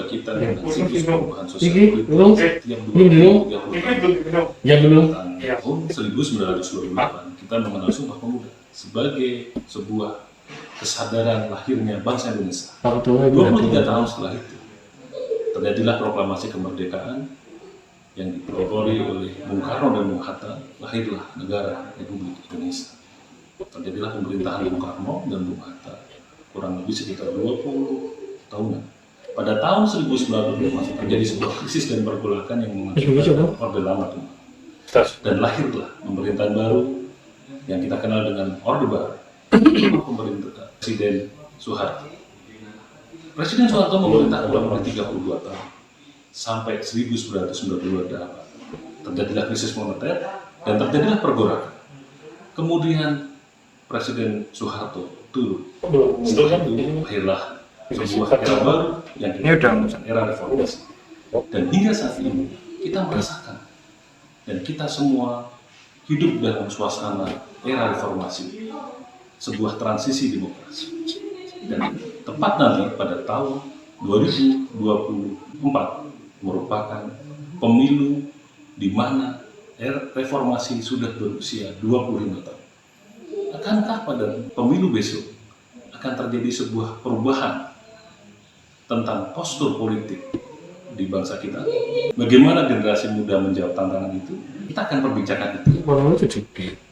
kita dengan siklus perubahan sosial politik yang 20-30 tahun 1928 kita mengenal Sumpah Pemuda sebagai sebuah kesadaran lahirnya bangsa Indonesia. 23 tahun setelah itu terjadilah proklamasi kemerdekaan yang dipelopori oleh Bung Karno dan Bung Hatta, lahirlah negara Republik Indonesia. Terjadilah pemerintahan Bung Karno dan Bung Hatta kurang lebih sekitar 20 tahunan. Pada tahun 1925 terjadi sebuah krisis dan pergolakan yang mengakibatkan Orde Lama dan lahirlah pemerintahan baru yang kita kenal dengan Orde Baru. Pemerintah Presiden Soeharto. Presiden Soeharto memerintah kurang lebih 32 tahun sampai 1992 terjadilah krisis moneter dan terjadilah pergolakan. Kemudian Presiden Soeharto turun. Setelah itu lahirlah sebuah era baru yang kita dengan era reformasi. Dan hingga saat ini kita merasakan dan kita semua hidup dalam suasana era reformasi, sebuah transisi demokrasi. Dan tepat nanti pada tahun 2024 merupakan pemilu di mana reformasi sudah berusia 25 tahun. Akankah pada pemilu besok akan terjadi sebuah perubahan tentang postur politik di bangsa kita? Bagaimana generasi muda menjawab tantangan itu? Kita akan perbincangan itu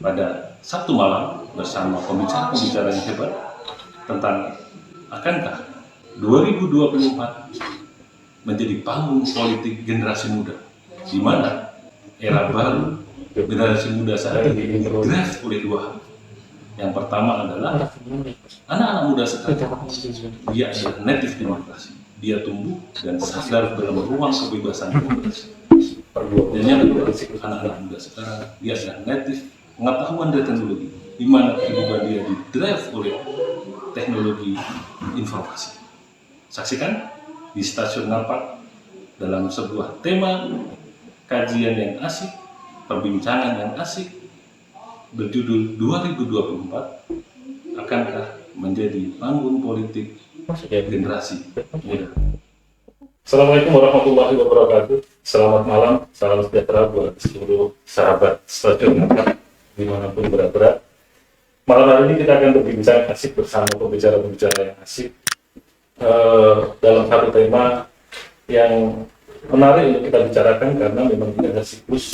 pada Sabtu malam bersama pembicara-pembicara yang hebat tentang akankah 2024 menjadi panggung politik generasi muda, di mana era baru generasi muda saat ini didraft oleh dua hal. Yang pertama adalah anak-anak muda sekarang, dia adalah native demokrasi, dia tumbuh dan sadar dalam ruang kebebasan demokrasi. Dan yang kedua, anak-anak muda sekarang, dia adalah native pengetahuan dari teknologi, di mana kehidupan dia didrive oleh teknologi informasi. Saksikan di Stasiun Ngapak dalam sebuah tema kajian yang asik, perbincangan yang asik, berjudul 2024 akankah menjadi panggung politik generasi muda. Assalamualaikum warahmatullahi wabarakatuh. Selamat malam, salam sejahtera buat seluruh sahabat Stasiun Ngapak dimanapun berada. Malam hari ini kita akan berbincang asik bersama pembicara-pembicara yang asik dalam satu tema yang menarik untuk kita bicarakan karena memang tidak ada siklus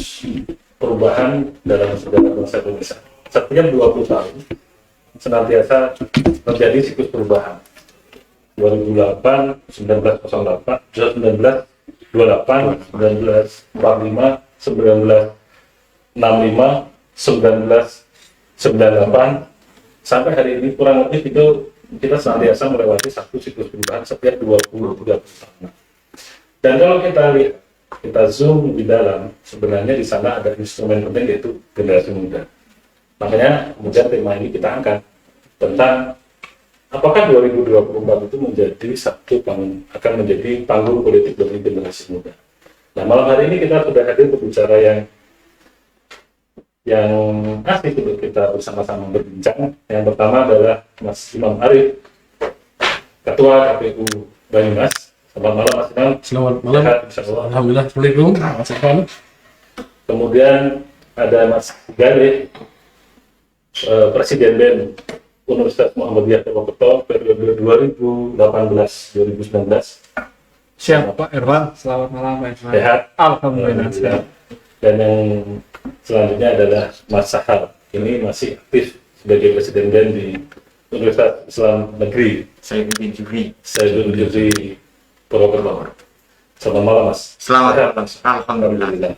perubahan dalam sejarah bangsa Indonesia. Setiap 20 tahun senantiasa terjadi siklus perubahan. 2008, 1908, 1928, 1945, 1965, 1998 sampai hari ini kurang lebih itu kita senantiasa melewati satu siklus perubahan setiap 20-30 tahun. Dan kalau kita lihat, kita zoom di dalam, sebenarnya di sana ada instrumen penting yaitu generasi muda. Makanya kemudian tema ini kita angkat tentang apakah 2024 itu menjadi akan menjadi panggung politik bagi generasi muda. Nah, malam hari ini kita sudah hadir pembicara yang asik untuk kita bersama-sama berbincang. Yang pertama adalah Mas Imam Arief, Ketua KPU Banyumas. Selamat malam Mas Imam. Selamat malam. Alhamdulillah. Assalamualaikum. Mas Imam. Kemudian ada Mas Galih, Presiden BEM Universitas Muhammadiyah Purwokerto periode 2018-2019. Siap Pak Irwan. Selamat malam Pak Irwan. Sehat. Alhamdulillah. Dan yang selanjutnya adalah Mas Sahar. Ini masih aktif sebagai Presiden BEM di Universitas Islam Negeri Saifuddin Jufri Purwokerto. Selamat malam Mas. Selamat malam. Alhamdulillah.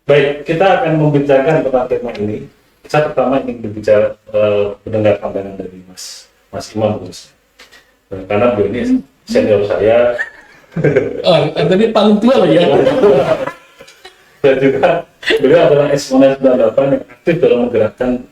Baik, kita akan membincangkan tentang tema ini. Saya pertama ingin berbicara mendengar pandangan dari Mas Imam terus. Karena beliau ini senior saya. Tadi paling tua loh ya. Dan juga beliau adalah eksponen 98 yang aktif dalam menggerakkan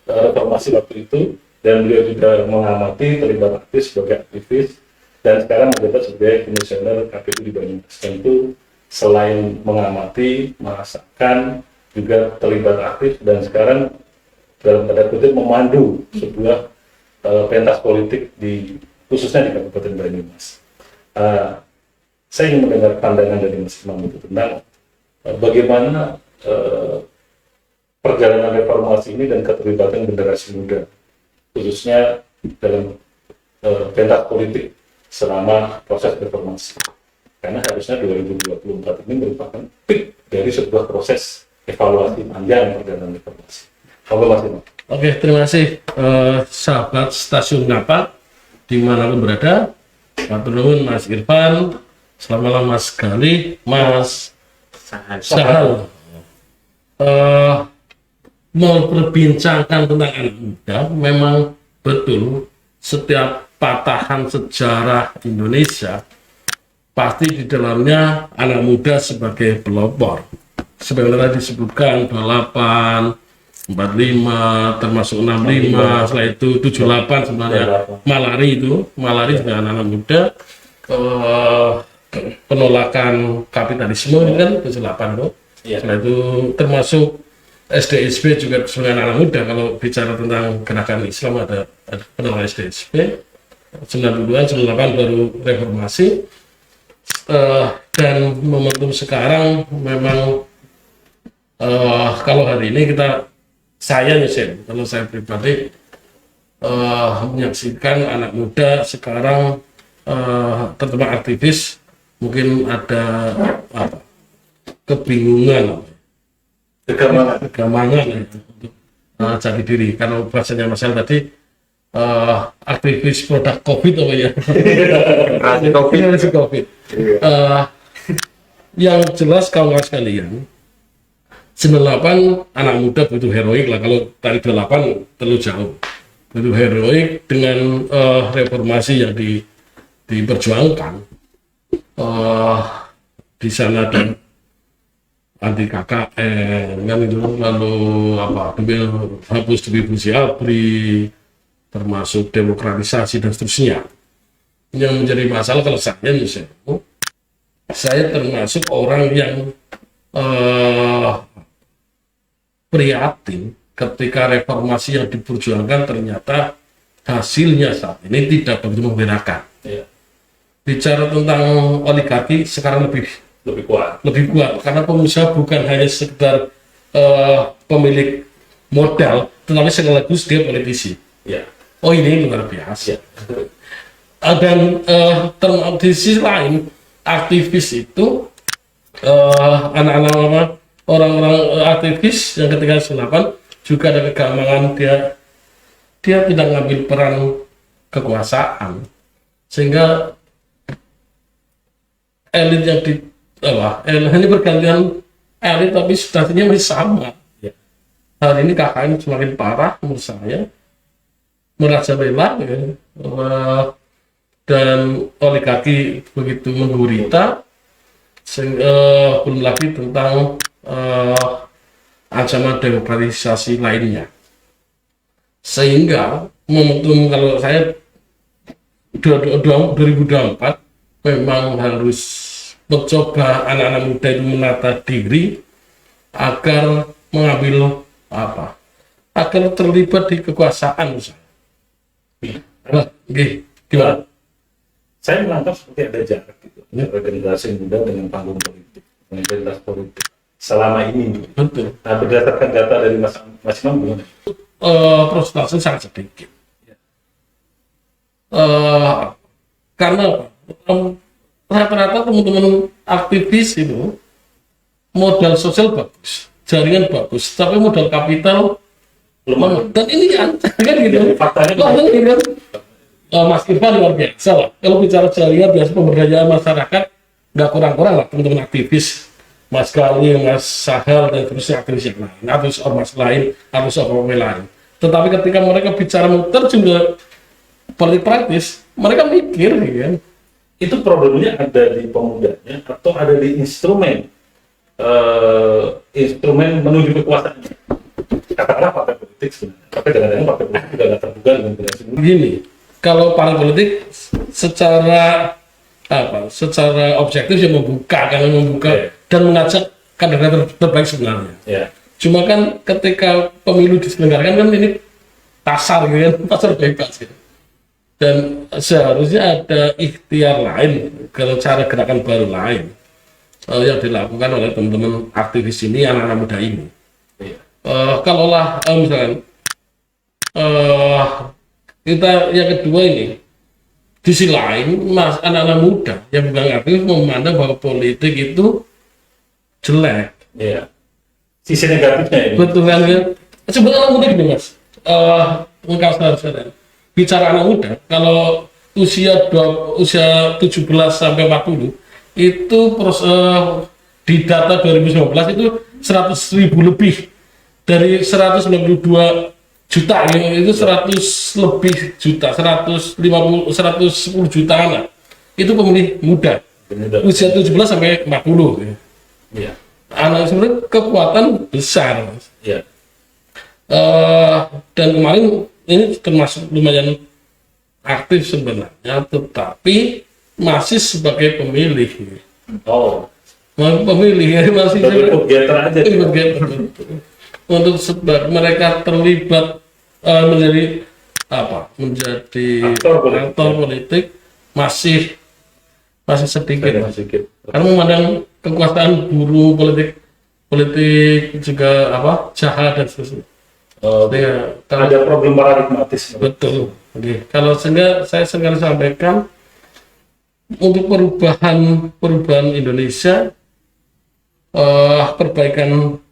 reformasi waktu itu, dan beliau juga mengamati, terlibat aktif sebagai aktivis, dan sekarang menjabat sebagai komisioner KPU di Banyumas. Tentu selain mengamati, merasakan, juga terlibat aktif, dan sekarang dalam tanda kutip memandu sebuah pentas politik khususnya di Kabupaten Banyumas. saya ingin mendengar pandangan dari Mas Imam itu tentang bagaimana perjalanan reformasi ini dan keterlibatan generasi muda, khususnya dalam pentas politik selama proses reformasi. Karena harusnya 2024 ini merupakan peak dari sebuah proses evaluasi panjang perjalanan reformasi. Mas Imam. Oke, terima kasih sahabat Stasiun Ngapa dimanapun berada. Matur nuwun Mas Irfan, selamat malam Mas Gali, Mas Sahal. Memperbincangkan tentang anak muda, memang betul setiap patahan sejarah Indonesia pasti di dalamnya anak muda sebagai pelopor. Sebagaimana disebutkan 28, 45, termasuk 65, setelah itu 78 sebenarnya Malari juga anak-anak muda, penolakan kapitalisme itu kan 78 tuh. Setelah itu termasuk SDSB juga sebenarnya anak muda. Kalau bicara tentang gerakan Islam ada penolakan SDSB. 92, 98 baru reformasi. Dan momentum sekarang memang kalau hari ini kalau saya pribadi menyaksikan anak muda sekarang terutama aktivis mungkin ada kebingungan, kegamangan untuk jati diri. Kalau bahasanya Mas El tadi aktivis produk COVID apa ya? COVID. Yang jelas kawan-kawan sekalian, 98 anak muda butuh heroik lah. Kalau tadi 28 terlalu jauh, butuh heroik dengan reformasi yang diperjuangkan. Di sana dan anti KKN kan itu, lalu hapus distribusi ABRI, termasuk demokratisasi dan seterusnya. Yang menjadi masalah kalau saya termasuk orang yang prihatin ketika reformasi yang diperjuangkan ternyata hasilnya saat ini tidak begitu membedakan. Bicara tentang oligarki sekarang lebih kuat karena pengusaha bukan hanya sekedar pemilik modal, tetapi sekaligus dia politisi. Oh, ini luar biasa. Dan di sisi lain aktivis itu anak-anak orang-orang aktivis yang ketika 98 juga ada kegamangan, dia tidak ngambil peran kekuasaan, sehingga elit yang ini bergantian elit tapi substansinya masih sama. Hari ini KKN semakin parah menurut saya, merajalela dan oligarki begitu menggurita, belum lagi tentang ancaman demokratisasi lainnya. Sehingga momentum kalau saya 2024 memang harus mencoba anak-anak muda itu menata diri agar mengambil agar terlibat di kekuasaan. Gimana? Saya menangkap seperti ada jarak gitu, antara generasi muda dengan panggung politik, dengan identitas politik selama ini. Betul. Nah, berdasarkan data dari Mas Imam gimana? Prosentase sangat sedikit. Karena rata-rata teman-teman aktivis itu modal sosial bagus, jaringan bagus, tapi modal kapital lemah. Dan ini kan gitu. Faktanya kan Mas Irfan luar biasa lah. Kalau bicara jaringan biasa pemberdayaan masyarakat nggak kurang-kurang lah teman-teman aktivis, Mas Gali, Mas Sahal dan terus aktivis yang lain, atau ormas lain, atau ormas lain. Tetapi ketika mereka bicara terjun ke politik praktis, mereka mikir kan. Itu problemnya ada di pemudanya atau ada di instrumen menuju kekuasaan. Katakanlah partai politik sebenarnya, tapi kadang-kadang partai politik juga nggak terbuka dengan generasi muda. Begini, kalau partai politik secara objektif yang membuka dan mengajak kader-kader terbaik sebenarnya. Cuma kan ketika pemilu diselenggarakan kan ini pasar gitu kan, pasar bebas gitu. Dan seharusnya ada ikhtiar lain, kalau cara gerakan baru lain yang dilakukan oleh teman-teman aktivis ini, anak-anak muda ini. Kalaulah misalkan kita yang kedua ini, di sisi lain mas anak-anak muda yang bilang aktif memandang bahwa politik itu jelek. Iya. Sisi negatifnya ini. Betul kan ya? Sebenarnya anak muda gini mas, engkau saudara bicara anak muda, kalau usia 17 sampai 40 itu di data 2019 itu 100.000 lebih dari 192 juta ya, itu 100 lebih juta, 110 juta anak itu pemilih muda usia 17 sampai 40 ya. Iya. Anak sebenarnya kekuatan besar mas. Iya. Dan kemarin ini termasuk lumayan aktif sebenarnya, tetapi masih sebagai pemilih. Oh. Pemilih ya masih Ikut getter aja. ikut getter. Untuk sebab mereka terlibat menjadi apa? Menjadi Aktor politik masih sedikit. Mas. Sedikit. Karena memandang kekuasaan buruh politik juga apa jahat dan seterusnya. Kalau Ada problem paradigmatis. betul. Oke. Kalau sehingga saya sering sampaikan untuk perubahan Indonesia, perbaikan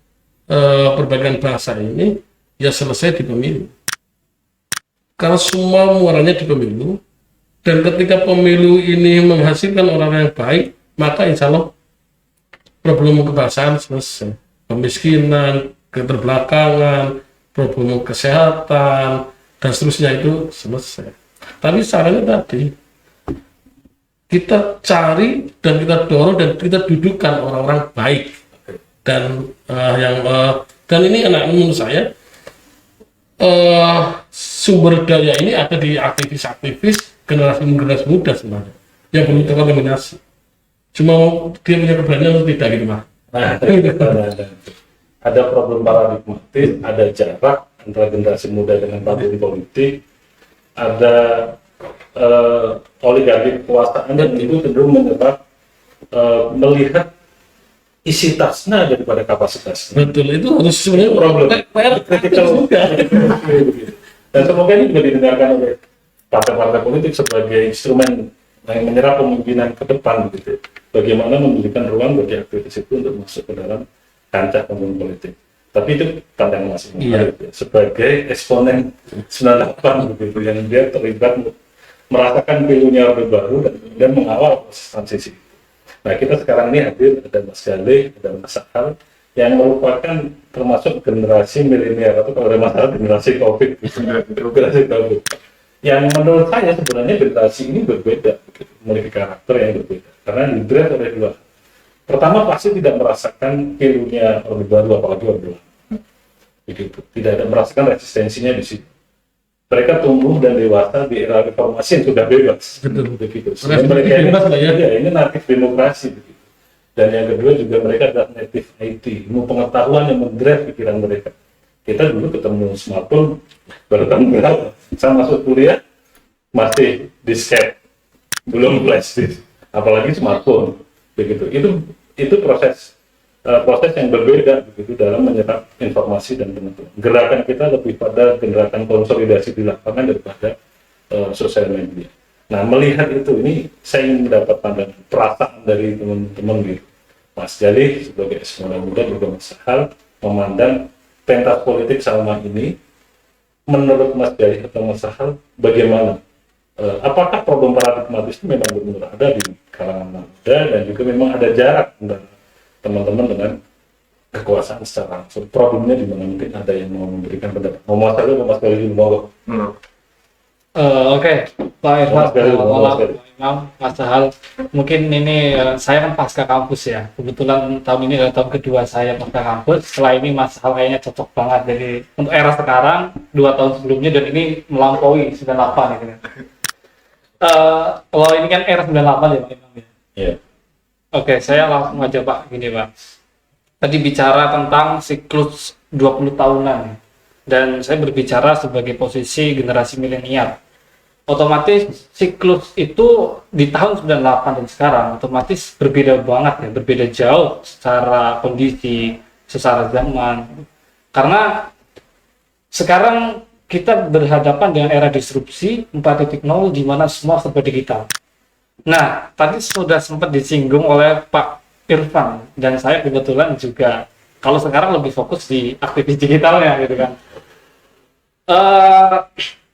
bangsa ini ya selesai di pemilu. Karena semua muaranya di pemilu, dan ketika pemilu ini menghasilkan orang yang baik, maka insya Allah problem kebangsaan selesai. Kemiskinan, keterbelakangan, problem kesehatan dan seterusnya itu selesai. Tapi caranya tadi kita cari dan kita dorong dan kita dudukkan orang-orang baik dan dan ini menurut saya sumber daya ini ada di aktivis-aktivis generasi muda sebenarnya yang perlu tereliminasi. Cuma dia punya keberanian atau tidak gitu mah. Ada problem paradigmatis, ada jarak antara generasi muda dengan partai politik, ada oligarki kekuasaan, dan itu cenderung menyebab melihat isi tasnya daripada kapasitasnya. Betul, itu harus sebenarnya Problem. kritikal juga. Dan semoga ini juga didengarkan oleh partai-partai politik sebagai instrumen yang menyerap pemimpinan ke depan begitu. Bagaimana memberikan ruang bagi aktivis itu untuk masuk ke dalam kancah pembangunan politik. Tapi itu pandangan masing-masing. Iya. Sebagai eksponen 98 begitu yang dia terlibat merasakan pilunya Orde Baru dan mengawal proses transisi. Nah, kita sekarang ini hadir, ada Mas Galih, ada Mas Sahal, yang merupakan termasuk generasi milenial atau kalau ada masalah generasi COVID, generasi COVID. Yang menurut saya sebenarnya generasi ini berbeda, memiliki karakter yang berbeda, karena didrive oleh dua. Pertama, pasti tidak merasakan pilunya Orde Baru, apalagi Orde Lama. Begitu, tidak ada merasakan resistensinya di situ. Mereka tumbuh dan dewasa di era reformasi yang sudah bebas. Betul. Begitu. Mereka bebas lah ya. Ini natif demokrasi. Begitu. Dan yang kedua juga mereka adalah native IT, ilmu pengetahuan yang mendrive pikiran mereka. Kita dulu ketemu smartphone baru tahun berapa? Saya masuk kuliah masih disket, belum flash disk, apalagi smartphone. Begitu. Itu proses yang berbeda begitu dalam menyerap informasi dan pengetahuan. Gerakan kita lebih pada gerakan konsolidasi di lapangan daripada sosial media. Nah, melihat itu, ini saya ingin mendapat pandangan perasaan dari teman-teman gitu. Mas Jalih sebagai seorang muda juga Mas Sahal memandang pentas politik selama ini, menurut Mas Jalih atau Mas Sahal bagaimana? Apakah problem paradigmatis itu memang benar ada di kalangan muda dan juga memang ada jarak antara teman-teman dengan kekuasaan secara langsung? Problemnya di mana? Mungkin ada yang mau memberikan pendapat. Mau Mas Jalih atau Mas Jalih dulu? Oke, Pak Irfan, Mas Galih, malam, Mas Galih. Imam, Mas Sahal. Mungkin ini saya kan pasca kampus ya. Kebetulan tahun ini adalah tahun kedua saya pasca kampus. Setelah ini Mas Sahal kayaknya cocok banget jadi untuk era sekarang, 2 tahun sebelumnya, dan ini melampaui 98 gitu kan. Kalau ini kan era 98 ya Pak Imam ya. Iya. Oke, saya langsung aja Pak, gini Pak. Tadi bicara tentang siklus 20 tahunan, dan saya berbicara sebagai posisi generasi milenial. otomatis siklus itu di tahun 98 dan sekarang otomatis berbeda banget ya, berbeda jauh secara kondisi, secara zaman. Karena sekarang kita berhadapan dengan era disrupsi 4.0 di mana semua serba digital. Nah, tadi sudah sempat disinggung oleh Pak Irfan, dan saya kebetulan juga kalau sekarang lebih fokus di aktivis digitalnya gitu kan.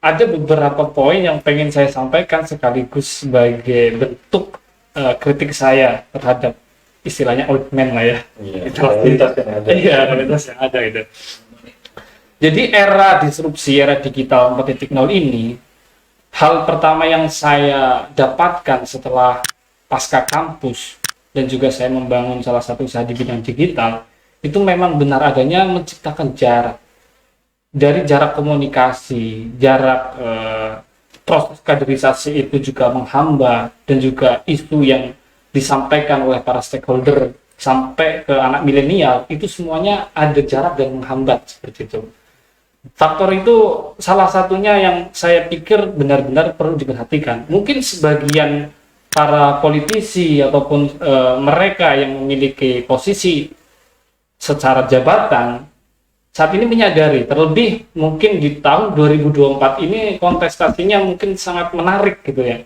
Ada beberapa poin yang pengen saya sampaikan sekaligus sebagai bentuk kritik saya terhadap istilahnya old man lah ya. Kualitas yang ada. Iya, kualitas yang ada itu. Jadi era disrupsi, era digital 4.0 ini, hal pertama yang saya dapatkan setelah pasca kampus dan juga saya membangun salah satu usaha di bidang digital, itu memang benar adanya menciptakan jarak. Dari jarak komunikasi, jarak proses kaderisasi itu juga menghambat, dan juga isu yang disampaikan oleh para stakeholder sampai ke anak milenial itu semuanya ada jarak dan menghambat seperti itu. Faktor itu salah satunya yang saya pikir benar-benar perlu diperhatikan. Mungkin sebagian para politisi ataupun mereka yang memiliki posisi secara jabatan saat ini menyadari, terlebih mungkin di tahun 2024 ini kontestasinya mungkin sangat menarik gitu ya.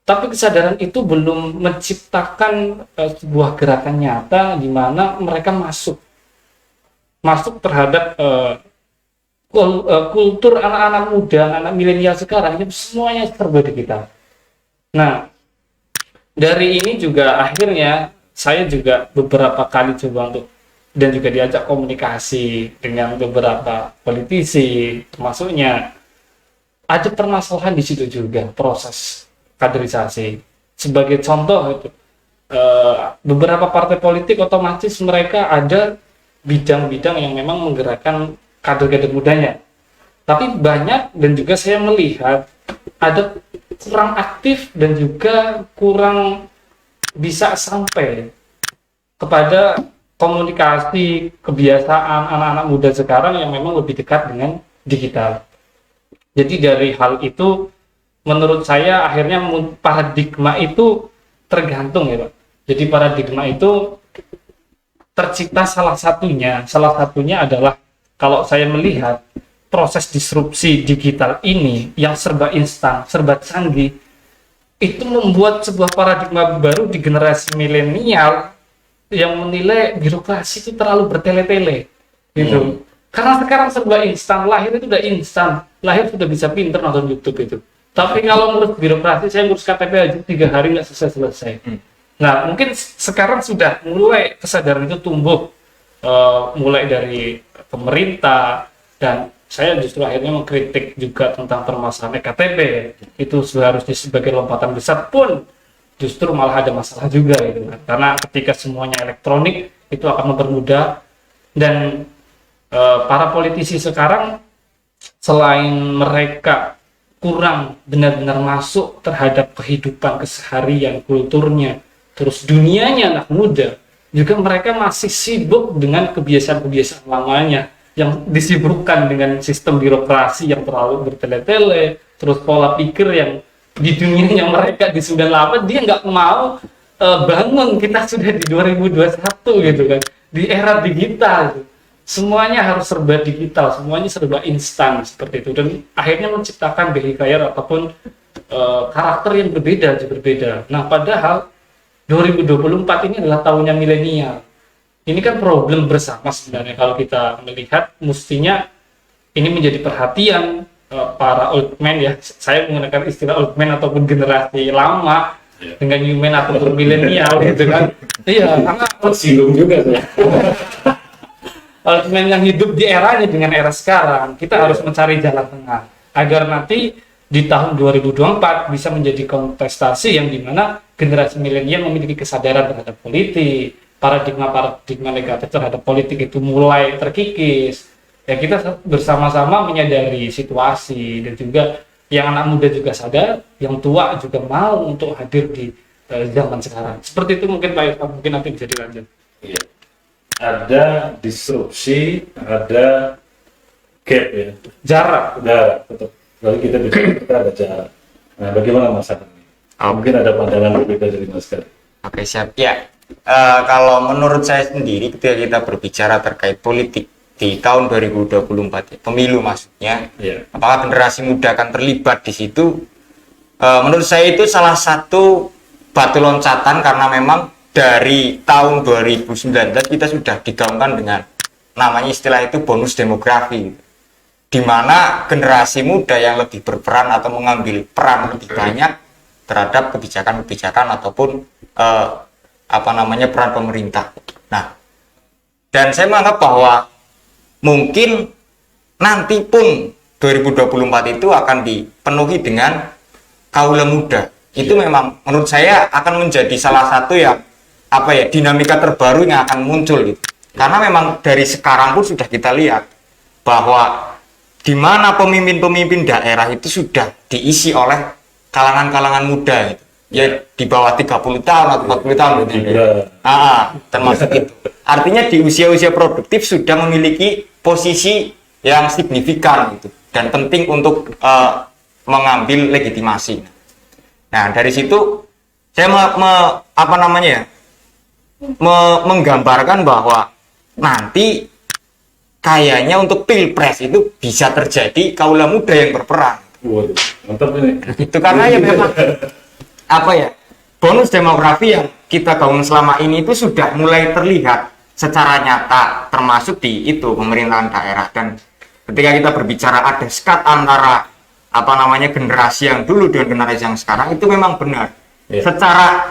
Tapi kesadaran itu belum menciptakan sebuah gerakan nyata di mana mereka masuk terhadap kultur anak-anak muda, anak milenial sekarang ini semuanya serba digital. Nah, dari ini juga akhirnya saya juga beberapa kali coba untuk dan juga diajak komunikasi dengan beberapa politisi, termasuknya ada permasalahan di situ juga proses kaderisasi. Sebagai contoh itu beberapa partai politik otomatis mereka ada bidang-bidang yang memang menggerakkan kader-kader mudanya. Tapi banyak dan juga saya melihat ada kurang aktif dan juga kurang bisa sampai kepada komunikasi kebiasaan anak-anak muda sekarang yang memang lebih dekat dengan digital. Jadi dari hal itu menurut saya akhirnya paradigma itu tergantung ya Pak. Jadi paradigma itu tercipta salah satunya adalah kalau saya melihat proses disrupsi digital ini yang serba instan, serba canggih, itu membuat sebuah paradigma baru di generasi milenial yang menilai birokrasi itu terlalu bertele-tele gitu. Karena sekarang serba instan, lahir itu udah instan, lahir sudah bisa pinter nonton YouTube itu. Tapi kalau ngurus birokrasi, saya ngurus KTP aja 3 hari nggak selesai. Nah, mungkin sekarang sudah mulai kesadaran itu tumbuh, mulai dari pemerintah, dan saya justru akhirnya mengkritik juga tentang permasalahan EKTP. Itu seharusnya sebagai lompatan besar pun justru malah ada masalah juga gitu kan. Karena ketika semuanya elektronik itu akan mempermudah, dan para politisi sekarang selain mereka kurang benar-benar masuk terhadap kehidupan keseharian, kulturnya, terus dunianya anak muda, juga mereka masih sibuk dengan kebiasaan-kebiasaan lamanya yang disibukkan dengan sistem birokrasi yang terlalu bertele-tele, terus pola pikir yang di dunianya mereka di 98 dia nggak mau bangun, kita sudah di 2021 gitu kan, di era digital gitu. Semuanya harus serba digital, semuanya serba instan seperti itu, dan akhirnya menciptakan behavior ataupun karakter yang berbeda. Nah, padahal 2024 ini adalah tahunnya milenial. Ini kan problem bersama sebenarnya kalau kita melihat, mestinya ini menjadi perhatian para old man ya. Saya menggunakan istilah old man ataupun generasi lama dengan new man ataupun milenial gitu kan. Iya, karena Tersinggung juga saya. old man yang hidup di eranya dengan era sekarang, kita harus mencari jalan tengah agar nanti di tahun 2024 bisa menjadi kontestasi yang dimana generasi milenial memiliki kesadaran terhadap politik, paradigma negatif terhadap politik itu mulai terkikis. Ya, kita bersama-sama menyadari situasi, dan juga yang anak muda juga sadar, yang tua juga mau untuk hadir di zaman sekarang. Seperti itu mungkin Pak Irfan, mungkin nanti bisa dilanjut. Iya. Ada disrupsi, ada gap ya. Jarak. Ada betul. Lalu kita ada jarak. Nah, bagaimana Mas Adam? Mungkin ada pandangan berbeda dari Mas Kari. Oke, siap. Ya, kalau menurut saya sendiri ketika kita berbicara terkait politik di tahun 2024, pemilu maksudnya, apakah generasi muda akan terlibat di situ? Menurut saya itu salah satu batu loncatan karena memang dari tahun 2019 kita sudah digaungkan dengan namanya istilah itu bonus demografi, di mana generasi muda yang lebih berperan atau mengambil peran lebih banyak terhadap kebijakan-kebijakan ataupun peran pemerintah. Nah, dan saya menganggap bahwa mungkin nanti pun 2024 itu akan dipenuhi dengan kaula muda. Itu memang menurut saya akan menjadi salah satu yang dinamika terbaru yang akan muncul gitu. Karena memang dari sekarang pun sudah kita lihat bahwa di mana pemimpin-pemimpin daerah itu sudah diisi oleh kalangan-kalangan muda gitu. Ya di bawah 30 tahun atau 40 tahun gitu. Termasuk itu. Artinya di usia-usia produktif sudah memiliki posisi yang signifikan gitu dan penting untuk mengambil legitimasi. Nah, dari situ saya menggambarkan bahwa nanti kayaknya untuk pilpres itu bisa terjadi kaula muda yang berperan. Waduh, mantap ini. Itu karena ya memang bonus demografi yang kita gaung selama ini itu sudah mulai terlihat secara nyata, termasuk di itu pemerintahan daerah. Dan ketika kita berbicara ada sekat antara generasi yang dulu dengan generasi yang sekarang, itu memang benar. Secara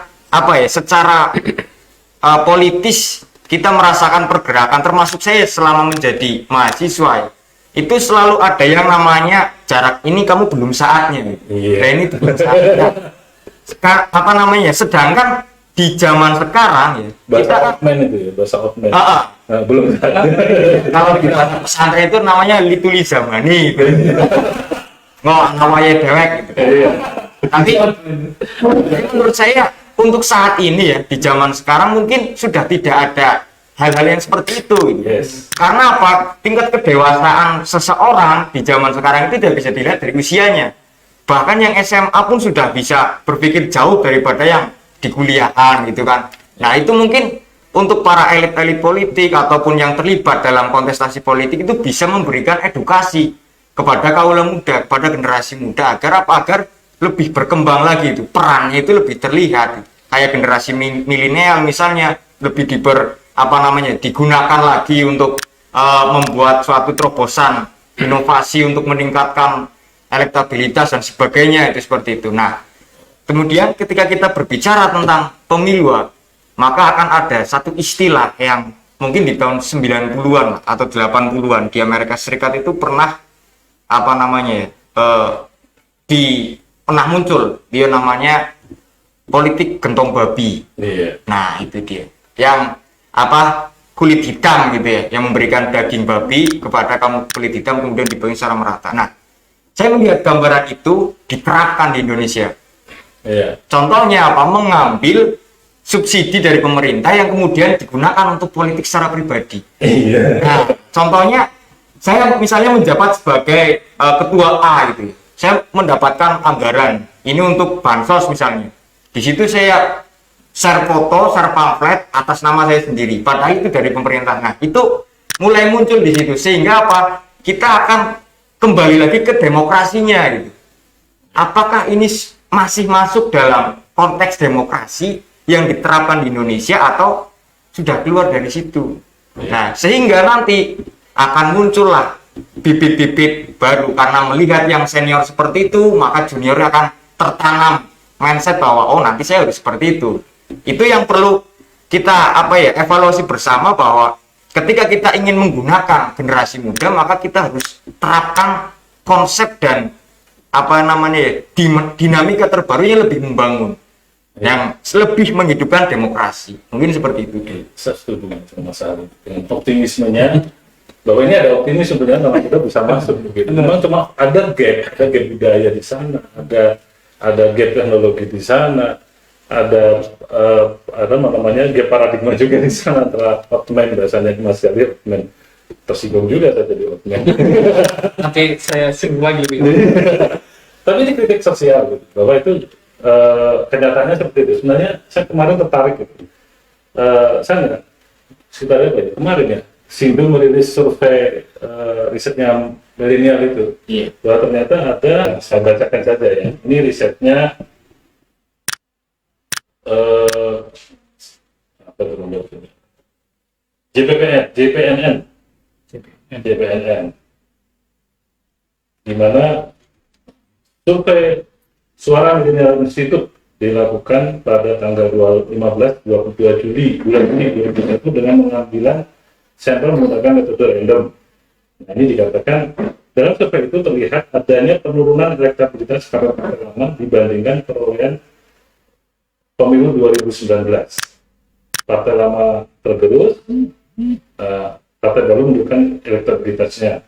politis kita merasakan pergerakan, termasuk saya selama menjadi mahasiswa itu selalu ada yang namanya jarak ini kamu belum saatnya. Nah, ini belum saatnya. Sedangkan di zaman sekarang bahasa outman. Belum saatnya. Kalau di pesantren itu namanya lituli zamani. Namanya dewek gitu. Tapi menurut saya untuk saat ini di zaman sekarang mungkin sudah tidak ada hal-hal yang seperti itu. Karena tingkat kedewasaan seseorang di zaman sekarang itu tidak bisa dilihat dari usianya. Bahkan yang SMA pun sudah bisa berpikir jauh daripada yang di kuliahan gitu kan. Nah, itu mungkin untuk para elit-elit politik ataupun yang terlibat dalam kontestasi politik itu bisa memberikan edukasi kepada kaula muda, kepada generasi muda agar lebih berkembang lagi itu, perannya itu lebih terlihat. Kayak generasi milenial misalnya lebih digunakan lagi untuk membuat suatu terobosan inovasi untuk meningkatkan elektabilitas dan sebagainya, itu seperti itu. Nah, kemudian ketika kita berbicara tentang pemilu, maka akan ada satu istilah yang mungkin di tahun 90-an atau 80-an di Amerika Serikat itu pernah pernah muncul, dia namanya politik gentong babi. Nah, itu dia yang kulit hitam gitu ya, yang memberikan daging babi kepada kamu kulit hitam kemudian dibagi secara merata. Nah, saya melihat gambaran itu diterapkan di Indonesia. Contohnya mengambil subsidi dari pemerintah yang kemudian digunakan untuk politik secara pribadi. Nah, contohnya saya misalnya menjabat sebagai ketua A gitu. Saya mendapatkan anggaran ini untuk bansos misalnya. Di situ saya share foto, share pamflet atas nama saya sendiri. Padahal itu dari pemerintah. Nah, itu mulai muncul di situ sehingga kita akan kembali lagi ke demokrasinya gitu. Apakah ini masih masuk dalam konteks demokrasi yang diterapkan di Indonesia atau sudah keluar dari situ? Nah, sehingga nanti akan muncullah bibit-bibit baru karena melihat yang senior seperti itu, maka junior akan tertanam mindset bahwa nanti saya harus seperti itu. Itu yang perlu kita evaluasi bersama, bahwa ketika kita ingin menggunakan generasi muda, maka kita harus terapkan konsep dan dinamika terbaru yang lebih membangun, yang lebih menghidupkan demokrasi. Mungkin seperti itu. Saya setuju dengan Mas Ari dengan optimismenya bahwa ini ada optimis sebenarnya karena kita bisa masuk begitu. Cuma ada gap budaya di sana, ada gap teknologi di sana, ada gap paradigma juga di sana antara outman, bahasanya Mas Ari outman tersinggung juga saya jadi outman. Nanti saya singgung lagi lebih. Tapi ini kritik sosial gitu, bahwa itu kenyataannya seperti itu. Sebenarnya saya kemarin tertarik gitu. Saya nggak sekitar apa ya kemarin ya, Sindhu merilis survei risetnya milenial itu, bahwa ternyata ada, saya bacakan saja ya, ini risetnya apa itu namanya? JPNN, di mana survei Suara Milenial Institute dilakukan pada tanggal 22 Juli bulan ini 2021 dengan pengambilan sampel menggunakan metode random. Nah, ini dikatakan dalam survei itu terlihat adanya penurunan elektabilitas karena pengalaman dibandingkan perolehan pemilu 2019. Partai lama tergerus, partai baru menunjukkan elektabilitasnya.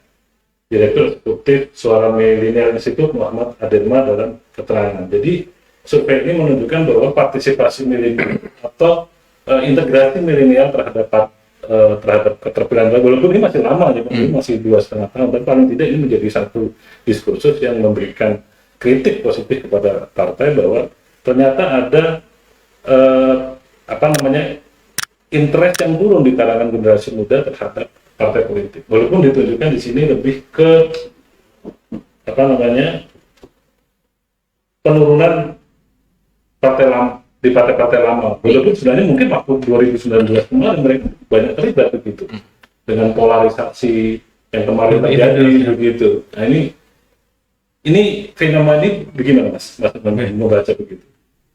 Direktur Eksekutif Suara Milenial Institute Muhammad Adelma dalam keterangan. Jadi survei ini menunjukkan bahwa partisipasi milenial atau integrasi milenial terhadap keterpilihan, walaupun ini masih lama ya, masih 2,5 tahun, tapi paling tidak ini menjadi satu diskursus yang memberikan kritik positif kepada partai bahwa ternyata ada interest yang turun di kalangan generasi muda terhadap partai politik, walaupun ditunjukkan di sini lebih ke penurunan partai lama di partai-partai lama, walaupun sebenarnya mungkin waktu 2019 kemarin mereka banyak terlibat begitu dengan polarisasi yang kemarin terjadi begitu. Nah ini fenomena ini bagaimana mas membaca begitu?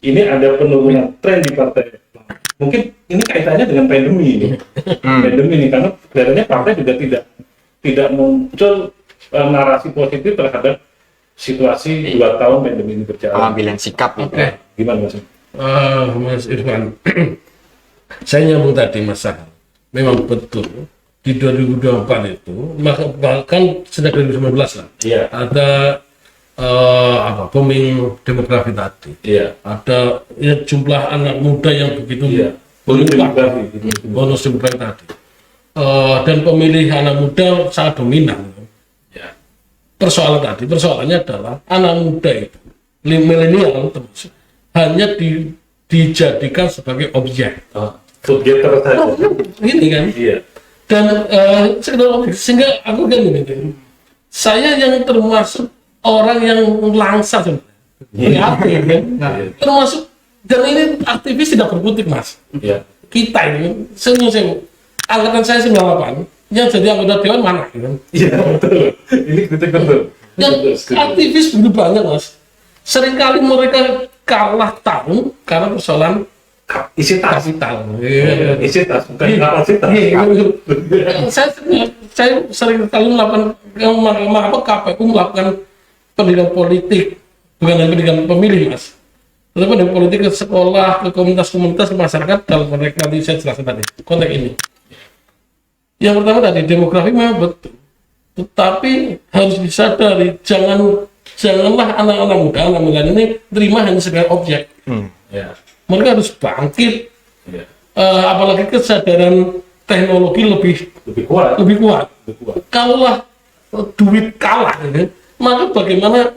Ini ada penurunan tren di partai. Mungkin ini kaitannya dengan pandemi ini. Pandemi ini karena kelihatannya partai juga tidak muncul narasi positif terhadap situasi 2 tahun pandemi ini berjalan. Pengambilan sikap itu. Gimana mas? Mas Irfan, saya nyambung tadi Mas Sahal. Memang betul di 2024 itu, bahkan sejak 2019 lah, ada booming demografi tadi. Ada jumlah anak muda yang begitu bonus demografi tadi. Dan pemilih anak muda sangat dominan. Persoalannya adalah anak muda itu, milenial termasuk, hanya dijadikan sebagai objek. Subjek tersaja. Ini kan. Dan sehingga aku kan ini, saya yang termasuk orang yang langsa sebenarnya, termasuk, dan ini aktivis tidak berkutik mas. Kita ini, angkatan saya 98, yang jadi anggota dewan mana? Iya betul. Ini kritik betul. Yang aktivis begitu banyak mas. Seringkali mereka kalah tahun karena persoalan isi tas, bukan kapasitas. Saya sering kali melakukan KPU melakukan pendidikan politik, bukan hanya pendidikan pemilih mas, tetapi pendidikan politik ke sekolah, ke komunitas-komunitas, ke masyarakat. Dalam konteks nanti saya jelaskan tadi konteks ini. Yang pertama tadi demografi memang betul, tetapi harus disadari janganlah anak-anak muda, anak milenial ini terima hanya sebagai objek. Mereka harus bangkit. Apalagi kesadaran teknologi lebih kuat. Kalaulah duit kalah, maka bagaimana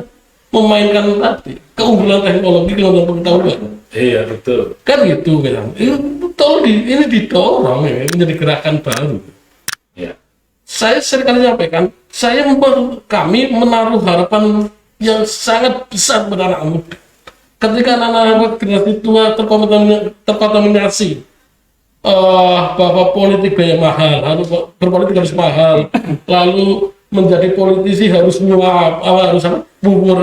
memainkan tadi keunggulan teknologi, keunggulan pengetahuan? Iya betul. Kan gitu kan. Ini didorong menjadi gerakan baru. Saya sering kali menyampaikan, kami menaruh harapan yang sangat besar pada anak muda. Ketika anak-anak generasi tua terkontaminasi bahwa politik biaya mahal, berpolitik harus mahal, lalu menjadi politisi harus bubur,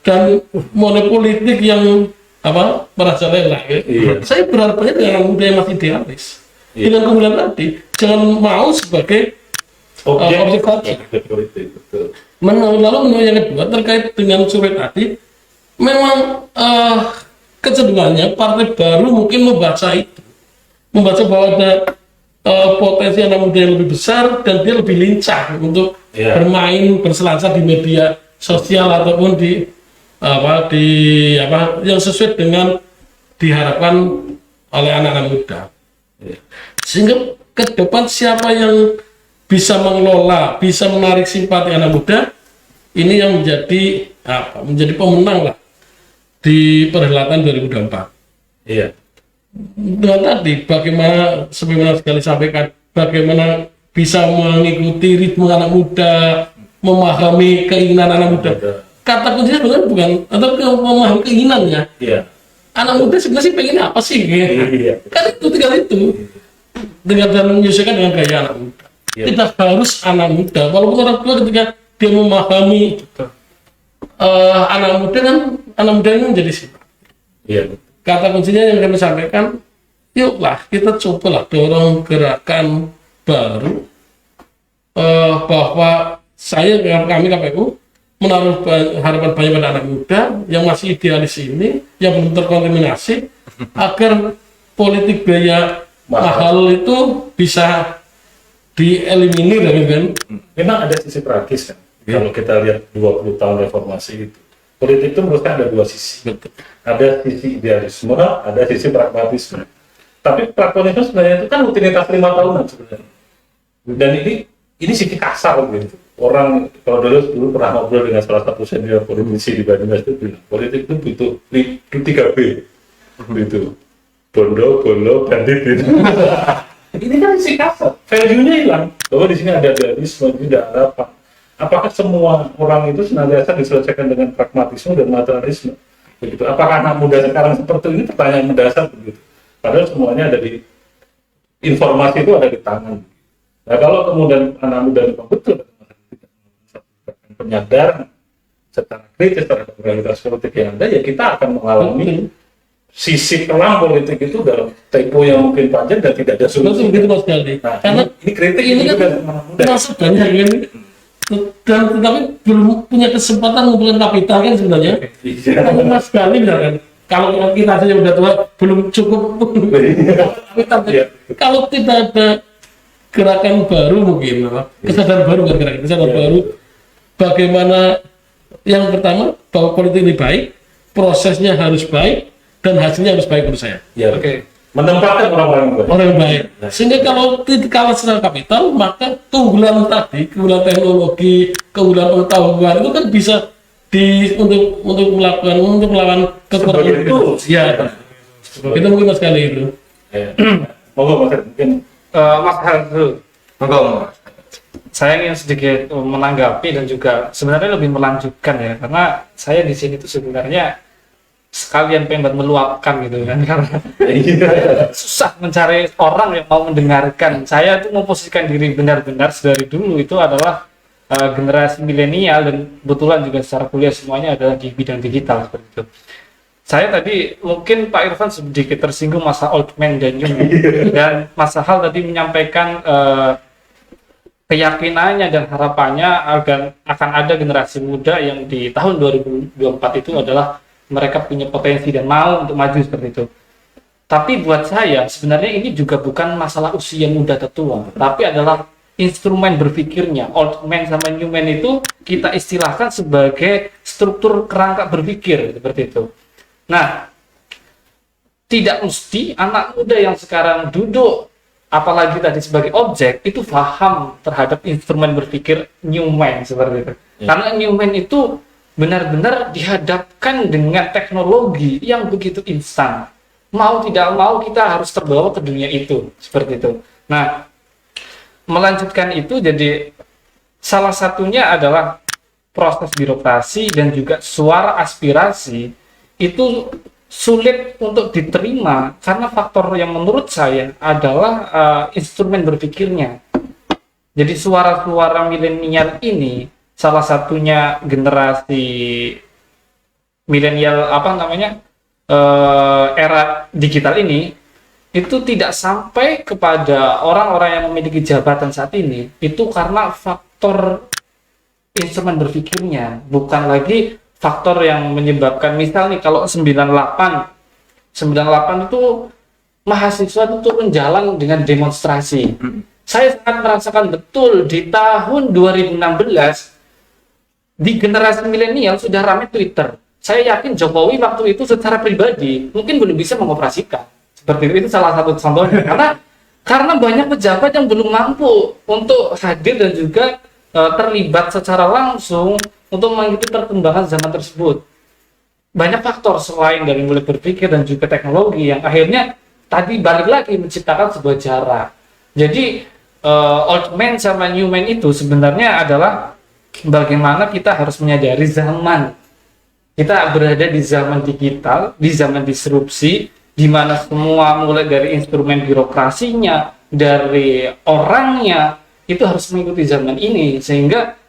dan monopolitik yang merajalela. Saya berharapnya dengan anak muda yang masih idealis, dengan kemudian tadi jangan mau sebagai objek politik. Lalu yang kedua terkait dengan survei tadi, memang kecenderungannya partai baru mungkin membaca bahwa ada potensi anak muda yang lebih besar dan dia lebih lincah untuk bermain berselancar di media sosial ataupun yang sesuai dengan diharapkan oleh anak-anak muda. Sehingga ke depan siapa yang bisa mengelola, bisa menarik simpati anak muda, ini yang menjadi pemenang lah di perhelatan 2024. Iya. Dan tadi bagaimana sebagaimana sekali sampaikan, bagaimana bisa mengikuti ritme anak muda, memahami keinginan anak muda. Kata kuncinya sebenarnya bukan atau memahami keinginannya. Iya. Anak muda sebenarnya sih pengen apa sih? Iya. Kan itu tinggal itu. Dengan menyesuaikan dengan gaya anak muda. Iya. Tidak harus anak muda. Walaupun orang tua ketika dia memahami anak muda kan, anak muda ini menjadi sifat. Iya. Kata kuncinya yang kami sampaikan, yuklah kita cobalah dorong gerakan baru bahwa kami KPU menaruh harapan banyak pada anak muda yang masih idealis ini, yang belum terkontaminasi, agar politik biaya mahal itu bisa dieliminir, kan? Memang ada sisi tragis kan. Kalau kita lihat 20 tahun reformasi itu, politik itu menurut saya ada dua sisi. Betul. Ada sisi idealisme, ada sisi pragmatisme. Tapi pragmatisme sebenarnya itu kan rutinitas 5 tahunan sebenarnya. Dan ini sisi kasar gitu. Orang kalau dulu pernah ngobrol dengan salah satu senior politisi di Banyumas itu bilang, politik itu butuh 3B gitu. Bondo, bolo, bandit gitu. Ini kan sisi kasar, value-nya hilang. Bahwa di sini ada idealisme, tidak ada apa. Apakah semua orang itu senantiasa diselesaikan dengan pragmatisme dan materialisme? Begitu. Apakah anak muda sekarang seperti ini? Pertanyaan mendasar begitu. Padahal semuanya ada di informasi itu ada di tangan. Nah kalau kemudian anak muda itu betul penyadaran secara kritis terhadap realitas politik yang ada, ya kita akan mengalami sisi kelam politik itu dalam tempo yang mungkin panjang dan tidak ada solusi. Begitu Mas Galdi. Nah, Karena ini kritik ini juga kan anak muda. masuk banyak ini. Dan tetapi belum punya kesempatan ngumpulin kapital kan sebenarnya. Karena Mas Galdi misalkan, kalau kita saja udah tua belum cukup kapital. Kalau tidak ada gerakan baru mungkin kesadaran baru kan, kesadaran baru bagaimana yang pertama bahwa politik ini baik, prosesnya harus baik dan hasilnya harus baik menurut saya. Ya, oke. Menempatkan orang-orang yang baik. Orang yang baik. Sehingga kalau kalah secara kapital, maka keunggulan tadi, keunggulan teknologi, keunggulan pengetahuan itu kan bisa untuk melawan kekurangan itu. Ya, itu mungkin Mas Kali itu. Monggo Mas, mungkin Mas Heldu, Monggo. saya ingin sedikit menanggapi dan juga sebenarnya lebih melanjutkan ya, karena saya di sini tuh sebenarnya sekalian pengen meluapkan gitu kan, karena susah mencari orang yang mau mendengarkan. Saya tuh memposisikan diri benar-benar dari dulu itu adalah generasi milenial, dan kebetulan juga secara kuliah semuanya adalah di bidang digital seperti itu. Saya tadi mungkin Pak Irfan sedikit tersinggung masa old man dan young man, dan Mas Hal tadi menyampaikan keyakinannya dan harapannya agar akan ada generasi muda yang di tahun 2024 itu adalah mereka punya potensi dan mau untuk maju seperti itu. Tapi buat saya sebenarnya ini juga bukan masalah usia muda atau tua, tapi adalah instrumen berpikirnya. Old man sama new man itu kita istilahkan sebagai struktur kerangka berpikir seperti itu. Nah, tidak mesti anak muda yang sekarang duduk apalagi tadi sebagai objek itu paham terhadap instrumen berpikir new man seperti itu. Karena new man itu benar-benar dihadapkan dengan teknologi yang begitu instan. Mau tidak mau kita harus terbawa ke dunia itu, seperti itu. Nah, melanjutkan itu jadi salah satunya adalah proses birokrasi dan juga suara aspirasi itu sulit untuk diterima karena faktor yang menurut saya adalah instrumen berpikirnya. Jadi suara-suara milenial ini, salah satunya generasi milenial era digital ini, itu tidak sampai kepada orang-orang yang memiliki jabatan saat ini itu karena faktor instrumen berpikirnya, bukan lagi faktor yang menyebabkan. Misal nih kalau 98 itu mahasiswa itu turun jalan dengan demonstrasi. Saya sangat merasakan betul di tahun 2016 di generasi milenial sudah ramai Twitter. Saya yakin Jokowi waktu itu secara pribadi mungkin belum bisa mengoperasikan seperti itu salah satu contohnya. Karena banyak pejabat yang belum mampu untuk hadir dan juga terlibat secara langsung untuk mengikuti perkembangan zaman tersebut. Banyak faktor selain dari mulai berpikir dan juga teknologi yang akhirnya tadi balik lagi menciptakan sebuah jarak. Jadi old man sama new man itu sebenarnya adalah bagaimana kita harus menyadari zaman. Kita berada di zaman digital, di zaman disrupsi, di mana semua mulai dari instrumen birokrasinya, dari orangnya, itu harus mengikuti zaman ini, sehingga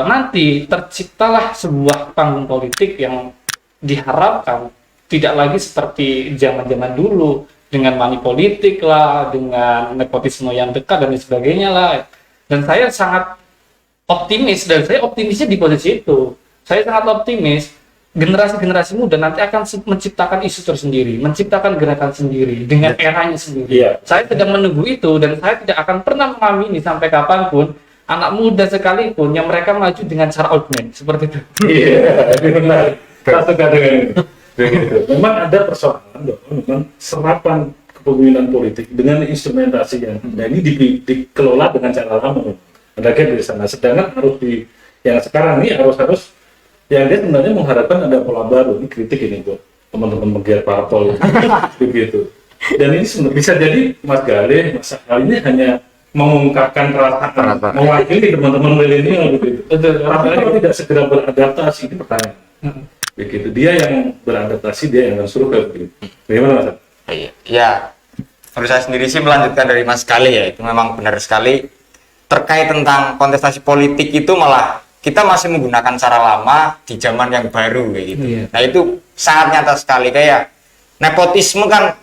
nanti terciptalah sebuah panggung politik yang diharapkan tidak lagi seperti zaman-zaman dulu, dengan money politik lah, dengan nepotisme yang dekat dan sebagainya lah. Dan saya sangat optimis, dan saya optimisnya di posisi itu. Saya sangat optimis generasi-generasi muda nanti akan menciptakan isu tersendiri, menciptakan gerakan sendiri dengan eranya sendiri. Saya sedang menunggu itu, dan saya tidak akan pernah mengamini sampai kapanpun anak muda sekalipun yang mereka maju dengan cara old man seperti itu. Iya, benar. Satu kata dengan begitu. Memang ada persoalan bahwa memang serapan kepemimpinan politik dengan instrumentasi yang ini dikelola dengan cara lama. Ada gap di sana. Sedangkan harus yang sekarang ini harus yang dia sebenarnya mengharapkan ada pola baru. Ini kritik ini buat teman-teman pegiat parpol begitu. Dan ini bisa jadi Mas Galih, Mas Al ini hanya mengungkapkan perasaan, mewakili teman-teman milenial begitu. Tapi kalau tidak segera beradaptasi, ini pertanyaan. Begitu, dia yang beradaptasi, dia yang akan suruh begitu. Bagaimana Mas? Ya, menurut saya sendiri sih melanjutkan dari Mas Galih ya, itu memang benar sekali. Terkait tentang kontestasi politik itu malah kita masih menggunakan cara lama di zaman yang baru kayak gitu. Nah itu sangat nyata sekali, kayak nepotisme kan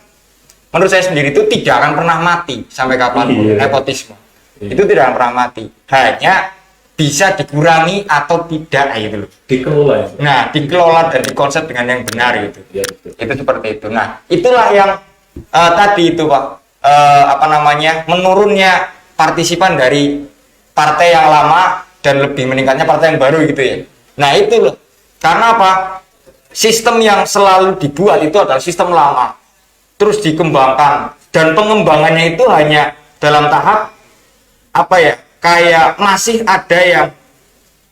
menurut saya sendiri itu tidak akan pernah mati sampai kapanpun. Nepotisme itu tidak akan pernah mati, hanya bisa dikurangi atau tidak gitu loh. Dikelola. Nah, dikelola dan dikonsep dengan yang benar gitu. Itu seperti itu. Nah, itulah yang tadi itu Pak, menurunnya partisipan dari partai yang lama dan lebih meningkatnya partai yang baru gitu ya. Nah, itu loh. Karena apa? Sistem yang selalu dibuat itu adalah sistem lama. Terus dikembangkan, dan pengembangannya itu hanya dalam tahap kayak masih ada yang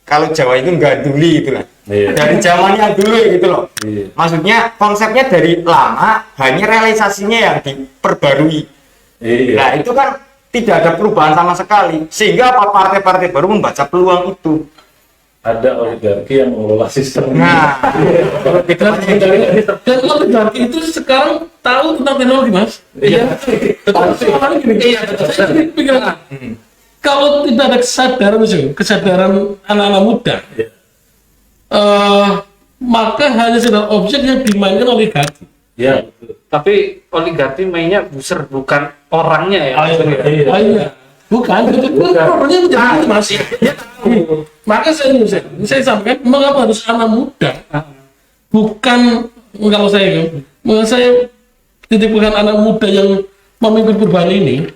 kalau Jawa itu ganduli gitu lah. Dari zaman yang dulu gitu loh. Maksudnya konsepnya dari lama, hanya realisasinya yang diperbarui. Nah itu kan tidak ada perubahan sama sekali, sehingga partai-partai baru membaca peluang itu. Ada oligarki yang mengelola sistem. Nah, dan oligarki itu sekarang tahu tentang teknologi Mas. Iya. Soalnya gini, saya pikir kalau tidak ada kesadaran anak-anak muda, maka hanya sekedar objek yang dimainkan oligarki. Ya. Tapi oligarki mainnya bukan orangnya ya. Iya. Bukan orangnya menjadi masih. Maka saya sampaikan mengapa harus anak muda, bukan kalau saya titik bukan anak muda yang memimpin perubahan ini,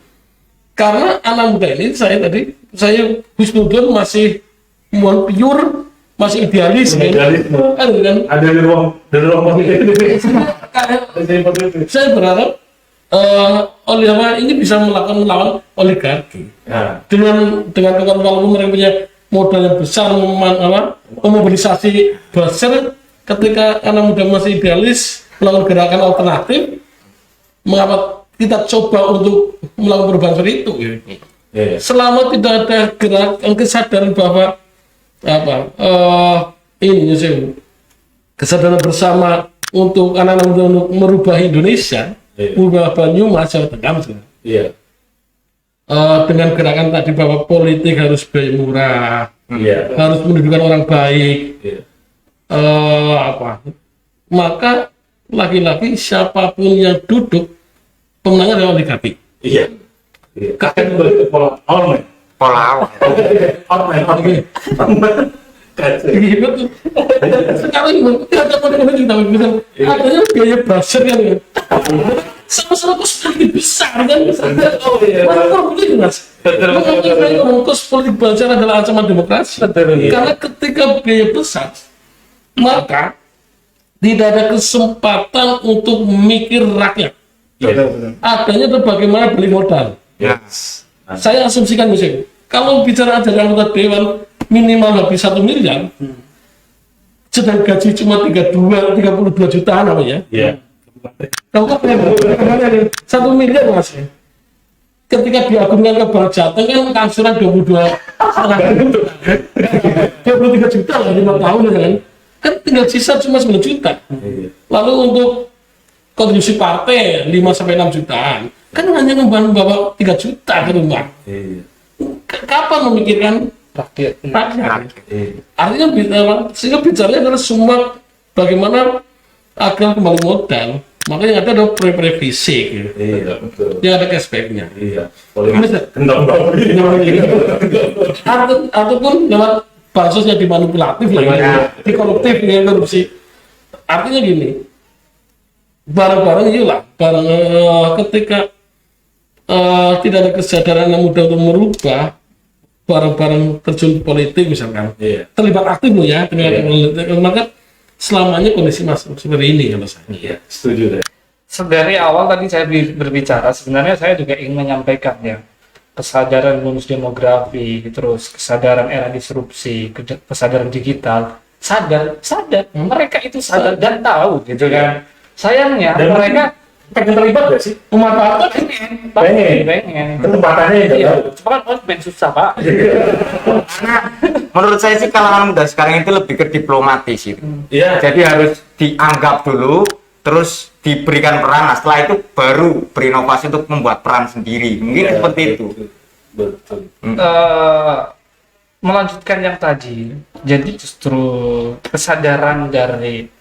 karena anak muda ini saya Husnudon masih pure, masih idealis kan? Ada di ruang positif. Saya berharap ini bisa melawan oligarki dengan walaupun mereka punya modal yang besar memobilisasi buzzer. Ketika anak muda masih idealis melakukan gerakan alternatif, mengapa kita coba untuk melakukan perubahan seperti itu? Selama tidak ada gerakan kesadaran bahwa kesadaran bersama untuk anak-anak muda untuk merubah Indonesia, merubah Banyumas, Jawa Tengah, dengan gerakan tadi bahwa politik harus biaya murah, harus mendudukan orang baik, maka lagi-lagi siapapun yang duduk pemenangnya adalah oligarki. Kakek pola awal. Sekarang ada pada kita adanya biaya buzzer kan, sama-sama kos politik besar kan. Kos politik buzzer adalah ancaman demokrasi. Karena ketika biaya besar, maka tidak ada kesempatan untuk memikir rakyat. Adanya itu bagaimana beli modal. Yes. Saya asumsikan misalnya, kalau bicara dari anggota dewan minimal habis 1 miliar, sedang gaji cuma 32 jutaan apa ya? Iya. Kalau kemarin 1 miliar mas, ketika diagungkan ke Bank Jateng kan angsuran 23 juta lah 5 tahun kan tinggal sisa cuma 9 juta. Lalu untuk kontribusi partai 5-6 jutaan kan hanya membawa 3 juta ke rumah. Kapan memikirkan rakyat? Artinya sehingga bicaranya adalah semua bagaimana agar kembali modal. Makanya ada pre-revisi gitu. Iya, betul. Yang ada cashback-nya. Iya. Ataupun lewat bansos yang dimanipulatif dikoruptif dengan korupsi. Artinya gini, barang-barang inilah barang ketika tidak ada kesadaran yang mudah untuk merubah barang-barang terjun politik misalkan, terlibat aktif loh ya, terlibat politik, maka selamanya kondisi masuk seperti ini kalau saya. Iya, setuju deh. Dari awal tadi saya berbicara, sebenarnya saya juga ingin menyampaikan ya, kesadaran bonus demografi, terus kesadaran era disrupsi, kesadaran digital, sadar, mereka itu sadar dan tahu gitu kan. Sayangnya Dan mereka pengen terlibat gak sih? memanfaatkan pengen. Kesempatannya ya. Iya, cuma kan orang susah pak. Karena menurut saya sih kalangan muda sekarang itu lebih ke diplomatis itu. Iya. Jadi harus dianggap dulu, terus diberikan peran. Nah, setelah itu baru berinovasi untuk membuat peran sendiri. Mungkin seperti itu. Betul. Melanjutkan yang tadi, jadi justru kesadaran dari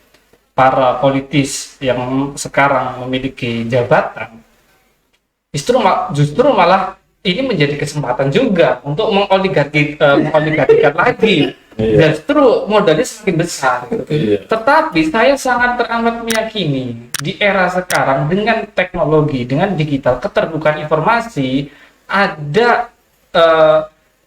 para politis yang sekarang memiliki jabatan justru malah ini menjadi kesempatan juga untuk mengoligarkikan lagi. Justru modalnya semakin besar gitu. Tetapi saya sangat teramat meyakini di era sekarang dengan teknologi, dengan digital, keterbukaan informasi, ada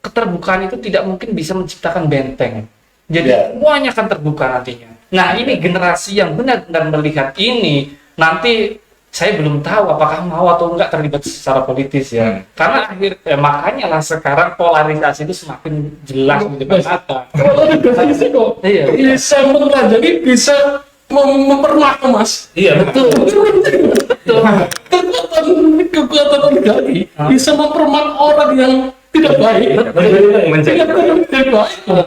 keterbukaan itu tidak mungkin bisa menciptakan benteng. Jadi semuanya akan terbuka nantinya. Nah, ini generasi yang benar-benar melihat ini, nanti saya belum tahu apakah mau atau enggak terlibat secara politis ya. Karena makanya lah sekarang polarisasi itu semakin jelas di depan mata. Iya. Bisa jadi bisa mempermak mas. Iya, betul. Kekuatan oligarki bisa mempermak orang yang tidak baik. Tidak baik.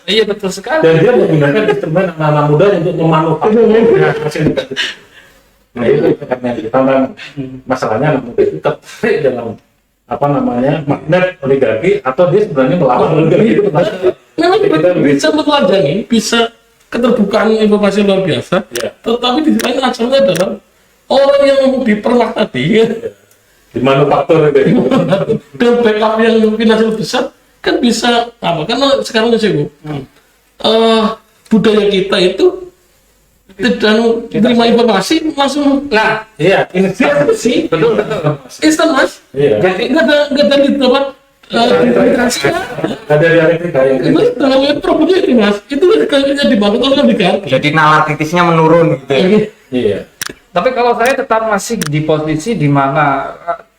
Iya betul sekali. Dan dia menggunakan instrumen anak-anak muda untuk memanfaatkan hasil. Nah itu karena kita masalahnya anak muda itu tertarik dalam magnet oligarki atau dia sebenarnya melawan oligarki. Memang bisa meneladani, bisa keterbukaan informasi luar biasa. Tetapi di sisi lain asalnya adalah orang yang dipermak tadi Dimanufaktur itu. dan backup yang finansial besar kan bisa karena sekarang budaya kita itu tidak menerima informasi langsung Ini sih Betul. instan mas. Jadi nggak ada dapat ada dialektika yang mas dengan problemnya itu mas itu kayaknya dibangun oleh oligarki. Jadi nalar kritisnya menurun gitu ya. Iya. Tapi kalau saya tetap masih di posisi di mana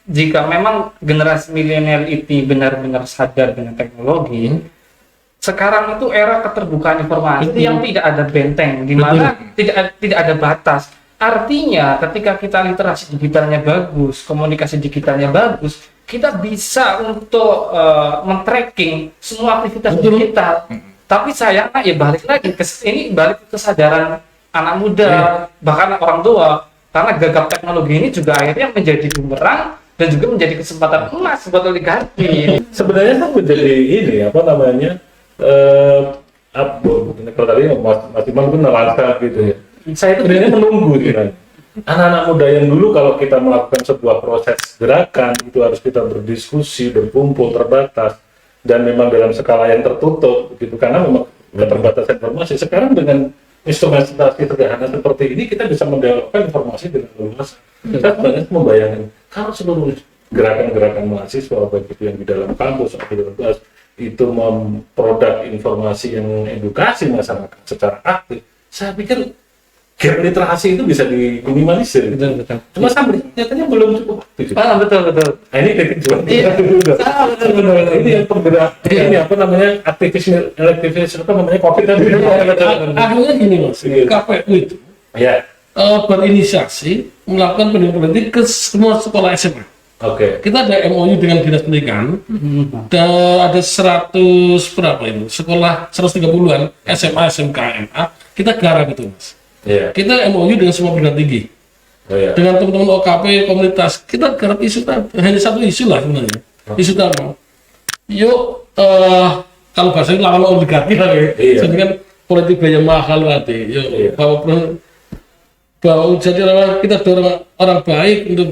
jika memang generasi milenial ini benar-benar sadar dengan teknologi, sekarang itu era keterbukaan informasi yang tidak ada benteng, di mana tidak ada batas. Artinya ketika kita literasi digitalnya bagus, komunikasi digitalnya bagus, kita bisa untuk men-tracking semua aktivitas digital. Tapi sayangnya ya balik lagi balik ke kesadaran anak muda, bahkan orang tua, karena gagap teknologi ini juga akhirnya menjadi bumerang dan juga menjadi kesempatan emas buat oligarki. Sebenarnya kan menjadi kalau tadi Mas Iman itu nelansah gitu ya. Saya itu sebenarnya menunggu gitu kan. Anak-anak muda yang dulu kalau kita melakukan sebuah proses gerakan itu harus kita berdiskusi, berkumpul terbatas dan memang dalam skala yang tertutup gitu karena memang keterbatasan informasi. Sekarang dengan instrumentasi sederhana seperti ini kita bisa mendialogkan informasi dengan luas. Kita sebenarnya membayangkan kalau seluruh gerakan-gerakan mahasiswa baik itu yang di dalam kampus atau di luar kelas itu memproduk informasi yang edukasi masyarakat secara aktif, saya pikir gap literasi itu bisa diminimalisir. Betul, betul. Cuma sampai nyatanya belum cukup waktu. Betul, betul. Nah, ini kritik juga. Iya. Betul, betul. Ini yang penggerak, ini apa namanya, aktivis apa namanya, COVID tadi. Akhirnya gini mas, Iya. KPU itu Ya, berinisiasi melakukan pendidikan politik ke semua sekolah SMA. oke. Kita ada MOU dengan Dinas Pendidikan, dan ada 100 berapa ini? Sekolah 130-an SMA, SMK, MA, kita garap itu mas. Iya. Kita MOU dengan semua perguruan tinggi, Oh ya. dengan teman-teman OKP, komunitas, kita garap isu tadi, hanya satu isu lah sebenarnya. Isu utama. Yuk, kalau bahasanya lawan oligarki lah ya. Iya. Jadi kan politik biaya mahal tadi. Yuk, Iya. bahwa jadi kita dorong orang baik untuk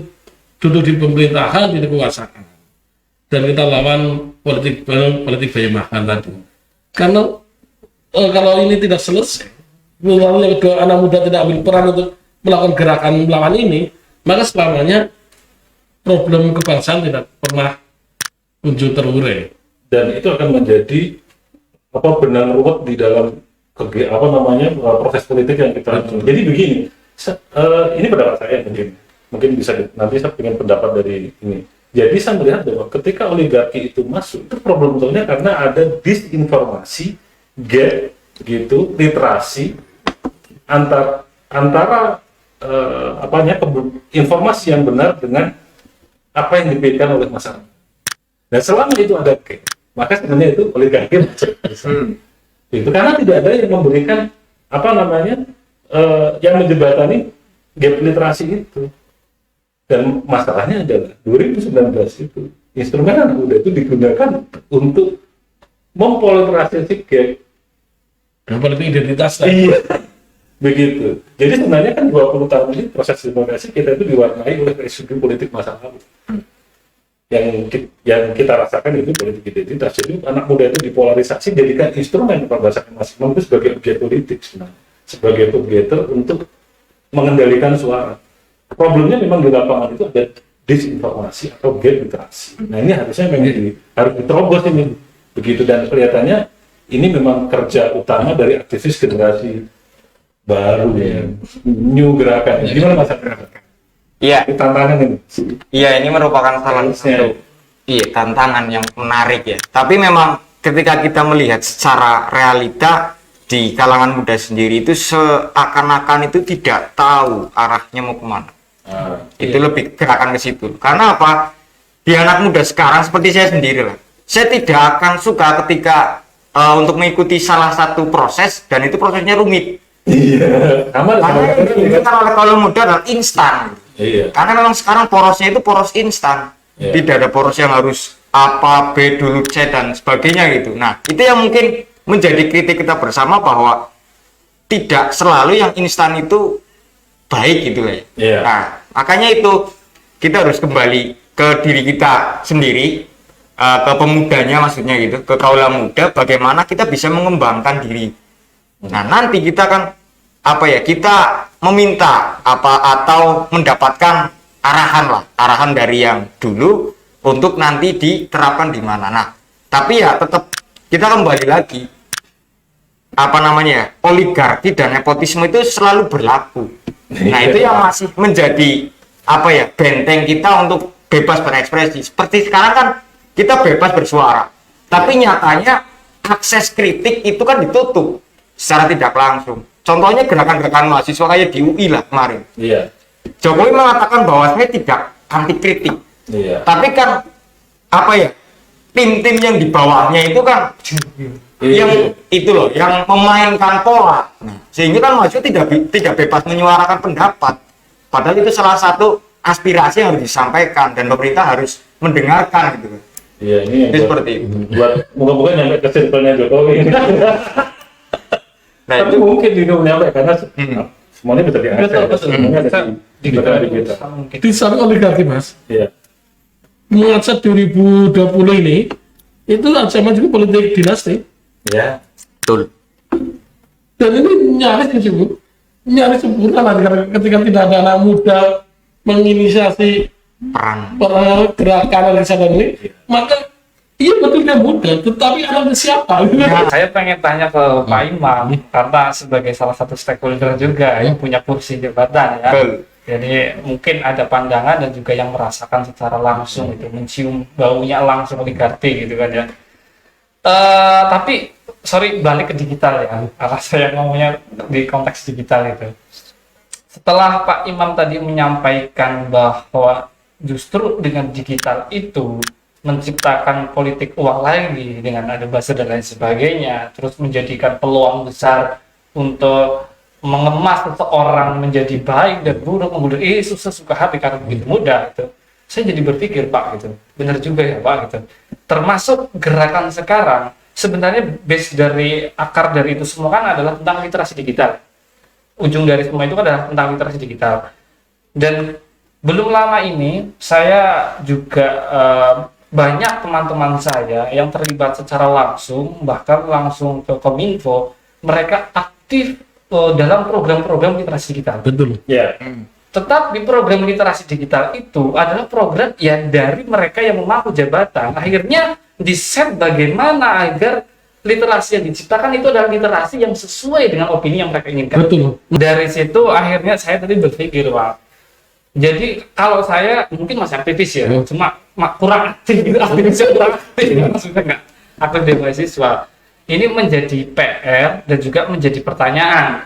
duduk di pemerintahan, di kekuasaan, dan kita lawan politik biaya mahal tadi. Karena kalau ini tidak selesai, lalu yang kedua anak muda tidak ambil peran untuk melakukan gerakan melawan ini, maka selamanya problem kebangsaan tidak pernah kunjung terurai. Dan itu akan menjadi apa, benang ruwet di dalam apa namanya, proses politik yang kita. Jadi begini, ini pendapat saya, mungkin bisa nanti saya ingin pendapat dari ini. Jadi saya melihat bahwa ketika oligarki itu masuk, itu problemnya karena ada disinformasi, gap gitu, literasi antara informasi yang benar dengan apa yang dipikirkan oleh masyarakat. Dan selama itu ada gap, maka sebenarnya itu oligarki masuk. Itu karena tidak ada yang memberikan apa namanya, yang menjembatani gap literasi itu. Dan masalahnya adalah 2019 itu instrumen anak muda itu digunakan untuk mempolarisasi gap Dan politik identitas Iya, begitu. Jadi sebenarnya kan 20 tahun ini proses demokrasi kita itu diwarnai oleh isu politik masa lalu. Yang kita rasakan itu politik identitas. Jadi anak muda itu dipolarisasi, jadikan instrumen pembahasan maksimum itu sebagai objek politik sebenarnya, sebagai objek untuk mengendalikan suara. Problemnya memang di lapangan itu ada disinformasi atau gap literasi. Nah ini harusnya memang harus diterobos ini, begitu, dan kelihatannya ini memang kerja utama dari aktivis generasi baru ya, new gerakan. Gimana Mas Agra? Iya, Ini tantangan ini. iya ini merupakan salah Harusnya. satu tantangan yang menarik ya. Tapi memang ketika kita melihat secara realita di kalangan muda sendiri itu seakan-akan itu tidak tahu arahnya mau kemana. Itu lebih gerakan ke situ. Karena apa? Di anak muda sekarang seperti saya sendiri lah. Saya tidak akan suka ketika untuk mengikuti salah satu proses dan itu prosesnya rumit. Iya. Sama Karena yang diinginkan oleh kaum muda adalah instan. Iya. Karena memang sekarang porosnya itu poros instan. Iya. Tidak ada poros yang harus apa, B dulu, C dan sebagainya gitu. Nah, itu yang mungkin menjadi kritik kita bersama bahwa tidak selalu yang instan itu baik gitu lah ya. Iya. Nah, makanya itu kita harus kembali ke diri kita sendiri, ke pemudanya maksudnya gitu, ke kaula muda, bagaimana kita bisa mengembangkan diri. Nah, nanti kita kan apa ya, kita meminta apa atau mendapatkan arahan dari yang dulu untuk nanti diterapkan di mana. Nah, tapi ya tetap kita kembali lagi apa namanya, oligarki dan nepotisme itu selalu berlaku. Nah, itu yang masih menjadi apa ya, benteng kita untuk bebas berekspresi. Seperti sekarang kan kita bebas bersuara, tapi nyatanya akses kritik itu kan ditutup secara tidak langsung. Contohnya gerakan-gerakan mahasiswa kayak di UI lah kemarin. Iya. Jokowi mengatakan bahwa saya tidak anti kritik, Iya. tapi kan apa ya, tim-tim yang di bawahnya itu kan yang itu loh, yang memainkan pola. Nah, sehingga kan mahasiswa tidak bebas menyuarakan pendapat. Padahal itu salah satu aspirasi yang harus disampaikan dan pemerintah harus mendengarkan gitu. Iya, ini yang Itu seperti itu. buat moga-moga nyampe ke circle-nya Jokowi. Nah, Tapi itu mungkin di nyampe karena semuanya bisa diakses. Betul. Semuanya ada di kita. di samping oligarki mas, Iya. mengaca 2020 ini itu ancaman juga politik dinasti, Ya. betul. dan ini nyaris sempurna lah ketika tidak ada anak muda menginisiasi Peran. gerakan organisasi ini, maka Iya betul dia muda, tetapi anaknya siapa? Nah, saya pengen tanya ke Pak Imam karena sebagai salah satu stakeholder juga yang punya kursi jabatan ya. Betul. Jadi mungkin ada pandangan dan juga yang merasakan secara langsung itu, mencium baunya langsung oligarki gitu kan ya. Tapi sorry balik ke digital ya, karena saya ngomongnya di konteks digital itu. Setelah Pak Imam tadi menyampaikan bahwa justru dengan digital itu menciptakan politik uang lagi dengan ada buzzer dan lain sebagainya, terus menjadikan peluang besar untuk mengemas seseorang menjadi baik dan buruk, kemudian susah suka hati karena begitu mudah itu. Saya jadi berpikir Pak gitu, benar juga ya Pak gitu. Termasuk gerakan sekarang sebenarnya base dari akar dari itu semua kan adalah tentang literasi digital. Ujung dari semua itu adalah tentang literasi digital. Dan belum lama ini saya juga banyak teman-teman saya yang terlibat secara langsung, bahkan langsung ke Kominfo, mereka aktif dalam program-program literasi digital. Betul. Ya. Tetapi program literasi digital itu adalah program yang dari mereka yang memangku jabatan, akhirnya di-set bagaimana agar literasi yang diciptakan itu adalah literasi yang sesuai dengan opini yang mereka inginkan. Betul. Dari situ akhirnya saya tadi berpikir, Pak. Jadi kalau saya mungkin masih aktivis ya, cuma kurang aktif gitu, aktivisnya kurang aktif, maksudnya nggak aktif di mahasiswa. Ini menjadi PR dan juga menjadi pertanyaan.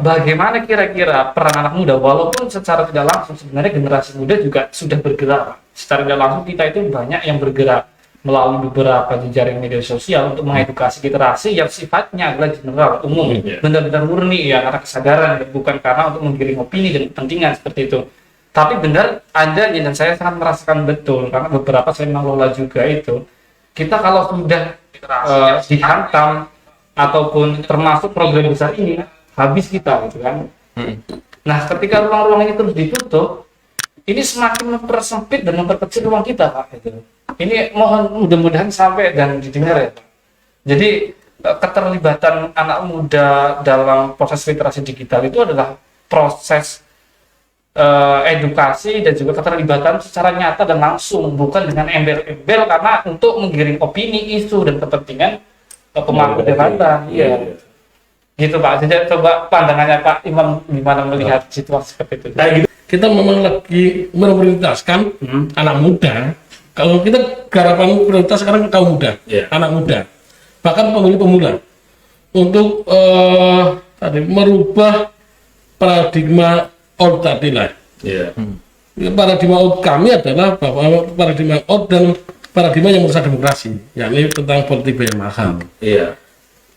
Bagaimana kira-kira peran anak muda, walaupun secara tidak langsung sebenarnya generasi muda juga sudah bergerak. Secara tidak langsung kita itu banyak yang bergerak melalui beberapa jejaring media sosial untuk mengedukasi literasi yang sifatnya adalah general, umum, benar-benar murni ya, karena kesadaran, bukan karena untuk menggiring opini dan kepentingan seperti itu. Tapi benar ada, dan saya sangat merasakan betul, karena beberapa saya mengelola juga itu, kita kalau sudah dihantam ataupun termasuk program besar ini, habis kita gitu kan. Nah, ketika ruang-ruang ini terus ditutup, ini semakin mempersempit dan memperkecil ruang kita, Pak. Gitu. Ini mohon mudah-mudahan sampai dan didengar ya, Pak. Jadi keterlibatan anak muda dalam proses literasi digital itu adalah proses edukasi dan juga keterlibatan secara nyata dan langsung, bukan dengan embel-embel karena untuk menggiring opini, isu dan kepentingan pemangku jabatan. Iya. Gitu Pak. Jadi coba pandangannya Pak Imam gimana melihat situasi seperti itu. Nah, gitu. Kita memang lagi memprioritaskan anak muda. Kalau kita garapan prioritas sekarang kaum muda, anak muda, bahkan pemilih pemula, untuk tadi merubah paradigma old tadi lah. Paradigma old kami adalah bahwa paradigma old dan paradigma yang merusak demokrasi, yakni tentang politik biaya mahal.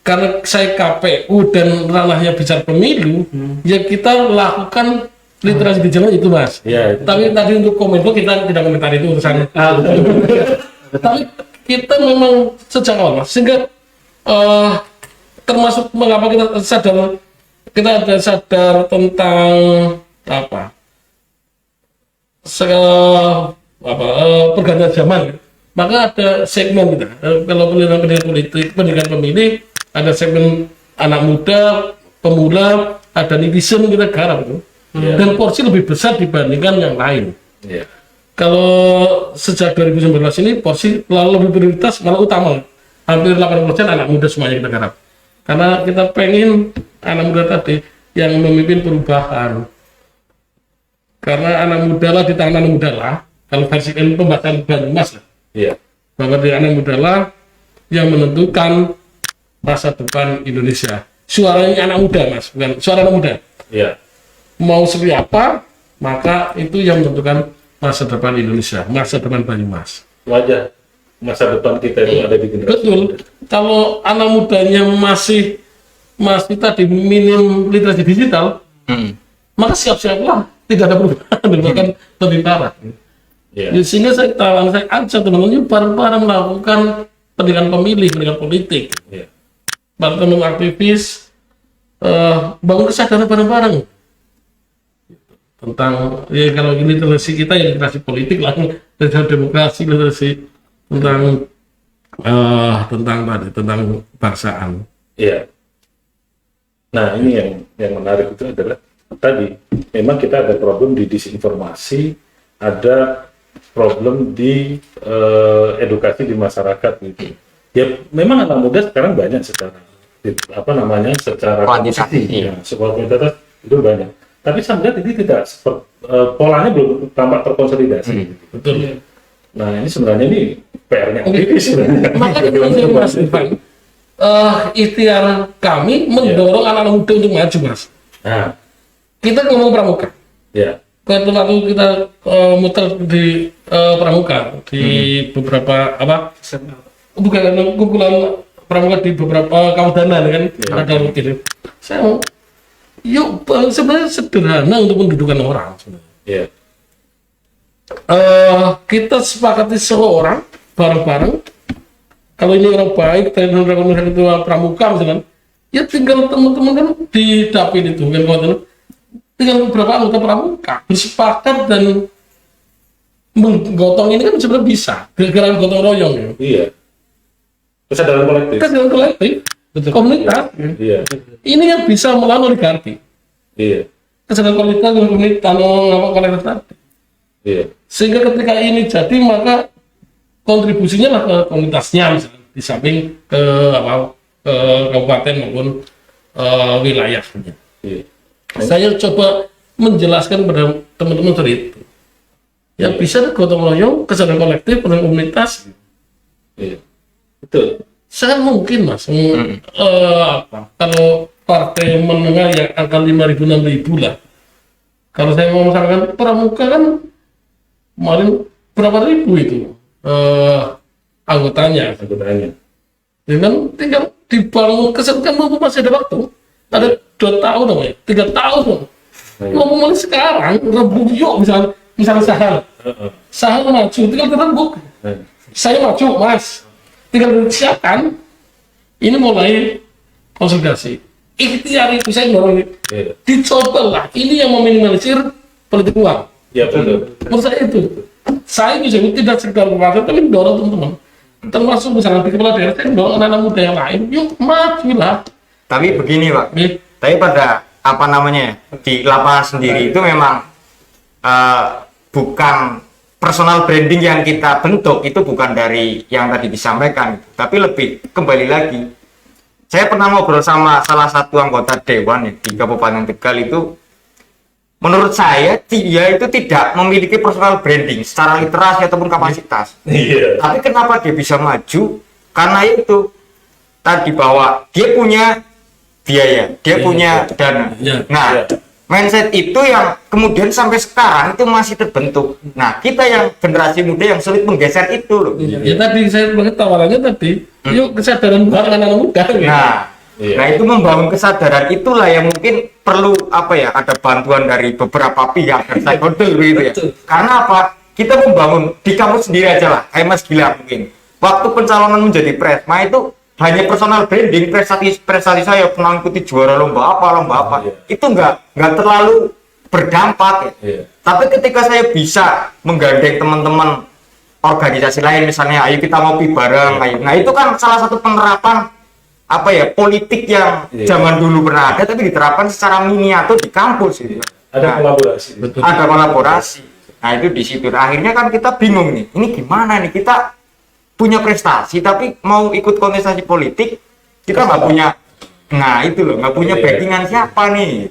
Karena saya KPU dan ranahnya bicara pemilu, ya kita lakukan literasi digital itu Mas. Tapi tadi untuk Kominfo kita tidak komentari itu urusan. Tapi kita memang sejak awal Mas, sehingga termasuk mengapa kita ada sadar tentang apa? Pergantian zaman. Maka ada segmen kita. Kalau pendidikan politik, pendidikan pemilih, ada segmen anak muda, pemula, ada netizen kita garap itu. Dan porsi lebih besar dibandingkan yang lain. Kalau sejak 2019 ini porsi lebih prioritas, malah utama. Hampir 80% anak muda semuanya kita garap. Karena kita pengen anak muda tadi yang memimpin perubahan. Karena anak muda lah di tangan anak muda lah. Kalau versi pembahasan Banyumas lah. Bahwa di anak muda lah yang menentukan masa depan Indonesia. Suaranya anak muda Mas, bukan suara anak muda. Mau seperti apa, maka itu yang menentukan masa depan Indonesia, masa depan Banyumas. Wajah masa depan kita itu ada di generasi. Betul. Kalau anak mudanya masih tadi minim literasi digital, maka siap-siaplah tidak ada perubahan, bahkan lebih parah. Sehingga saya ajak teman-teman bareng-bareng melakukan pendidikan pemilih, pendidikan politik. Teman-teman aktivis bangun kesadaran bareng-bareng tentang kalau ini literasi kita ya literasi politik lah, literasi demokrasi, literasi tentang bangsaan. Nah ini yang menarik itu adalah tadi memang kita ada problem di disinformasi, ada problem di edukasi di masyarakat gitu. Ya memang anak muda sekarang banyak secara secara Kuantitatif. ya, sebuah kuantitas itu banyak. Tapi saya melihat ini tidak polanya belum tampak terkonsolidasi. Betul. Nah ini sebenarnya ini PR-nya aktivis sebenarnya. Makanya Mas Irfan, ikhtiar kami mendorong anak-anak muda untuk maju, Mas. Nah, Kita ngomong pramuka. ya, Waktu kita muter di pramuka di beberapa bukan kumpulan pramuka di beberapa kabupaten kan ada rutin. Saya mau, yuk sebenarnya sederhana untuk mendudukan orang. ya, Kita sepakati seorang bareng-bareng. Kalau ini orang baik, teman-teman itu pramuka misalkan, ya tinggal teman-teman kan di dapil itu kan tinggal beberapa anggota pramuka bersepakat dan menggotong ini kan sebenarnya bisa gara-gara gotong royong ya. iya. Kesadaran kolektif. Kesadaran kolektif, komunitas. Iya, Ini yang bisa melawan oligarki. iya, Kesadaran kolektif dan kolektif tadi. iya, Sehingga ketika ini jadi maka kontribusinya lah ke komunitasnya misalnya di samping ke kabupaten maupun wilayahnya. iya. Saya coba menjelaskan pada teman-teman dari itu. Yang bisa gotong royong, kesadaran kolektif, dan komunitas, Iya. Betul. sangat mungkin mas. Kalau partai menengah yang angka 5.000 6.000 lah. Kalau saya mau misalkan pramuka kan kemarin berapa ribu itu anggotanya. Dengan tinggal dibangun kesadaran kan masih ada waktu. Ada 2 tahun dong ya, 3 tahun dong. Ngomong mulai sekarang, rebuk yuk misalnya Sahal maju, tinggal dirembuk. Saya maju, Mas. Tinggal disiapkan. Ini mulai konsolidasi. Ikhtiar itu saya dorong. Dicobalah. Ini yang meminimalisir politik uang. Ya betul. Menurut saya itu. Saya bisa tidak sekedar berkata, tapi dorong teman-teman. Termasuk misalnya di kepala daerah, saya dorong anak-anak muda yang lain. Yuk, majulah. Tapi begini Pak, Nih, tapi pada di lapangan sendiri itu memang bukan personal branding yang kita bentuk, itu bukan dari yang tadi disampaikan, tapi lebih kembali lagi. Saya pernah ngobrol sama salah satu anggota dewan ya, di Kabupaten Tegal itu, menurut saya dia itu tidak memiliki personal branding secara literasi ataupun kapasitas. Iya. Tapi kenapa dia bisa maju? Karena itu tadi bahwa dia punya biaya, dia punya dana. Iya. Nah, mindset itu yang kemudian sampai sekarang itu masih terbentuk. Nah, kita yang generasi muda yang sulit menggeser itu loh. ya tadi saya banget tawarannya tadi, yuk kesadaran bareng anak muda. Gitu. Nah itu membangun kesadaran itulah yang mungkin perlu ada bantuan dari beberapa pihak dan stakeholder gitu ya. Karena apa? Kita membangun di kampus sendiri aja lah. Kayak Mas Gilang mungkin. Waktu pencalonan menjadi presma itu hanya personal branding, prestasi saya pernah ikuti juara lomba apa. Itu nggak terlalu berdampak ya. Tapi ketika saya bisa menggandeng teman-teman organisasi lain misalnya, ayo kita ngopi bareng, nah itu kan salah satu penerapan politik yang zaman dulu pernah ada tapi diterapkan secara miniatur di kampus gitu. Ada kolaborasi. Betul. Ada kolaborasi. Nah itu di situ. Akhirnya kan kita bingung nih. Ini gimana nih, kita punya prestasi tapi mau ikut kontestasi politik kita nggak punya. Nah itu loh, nggak punya backingan siapa nih.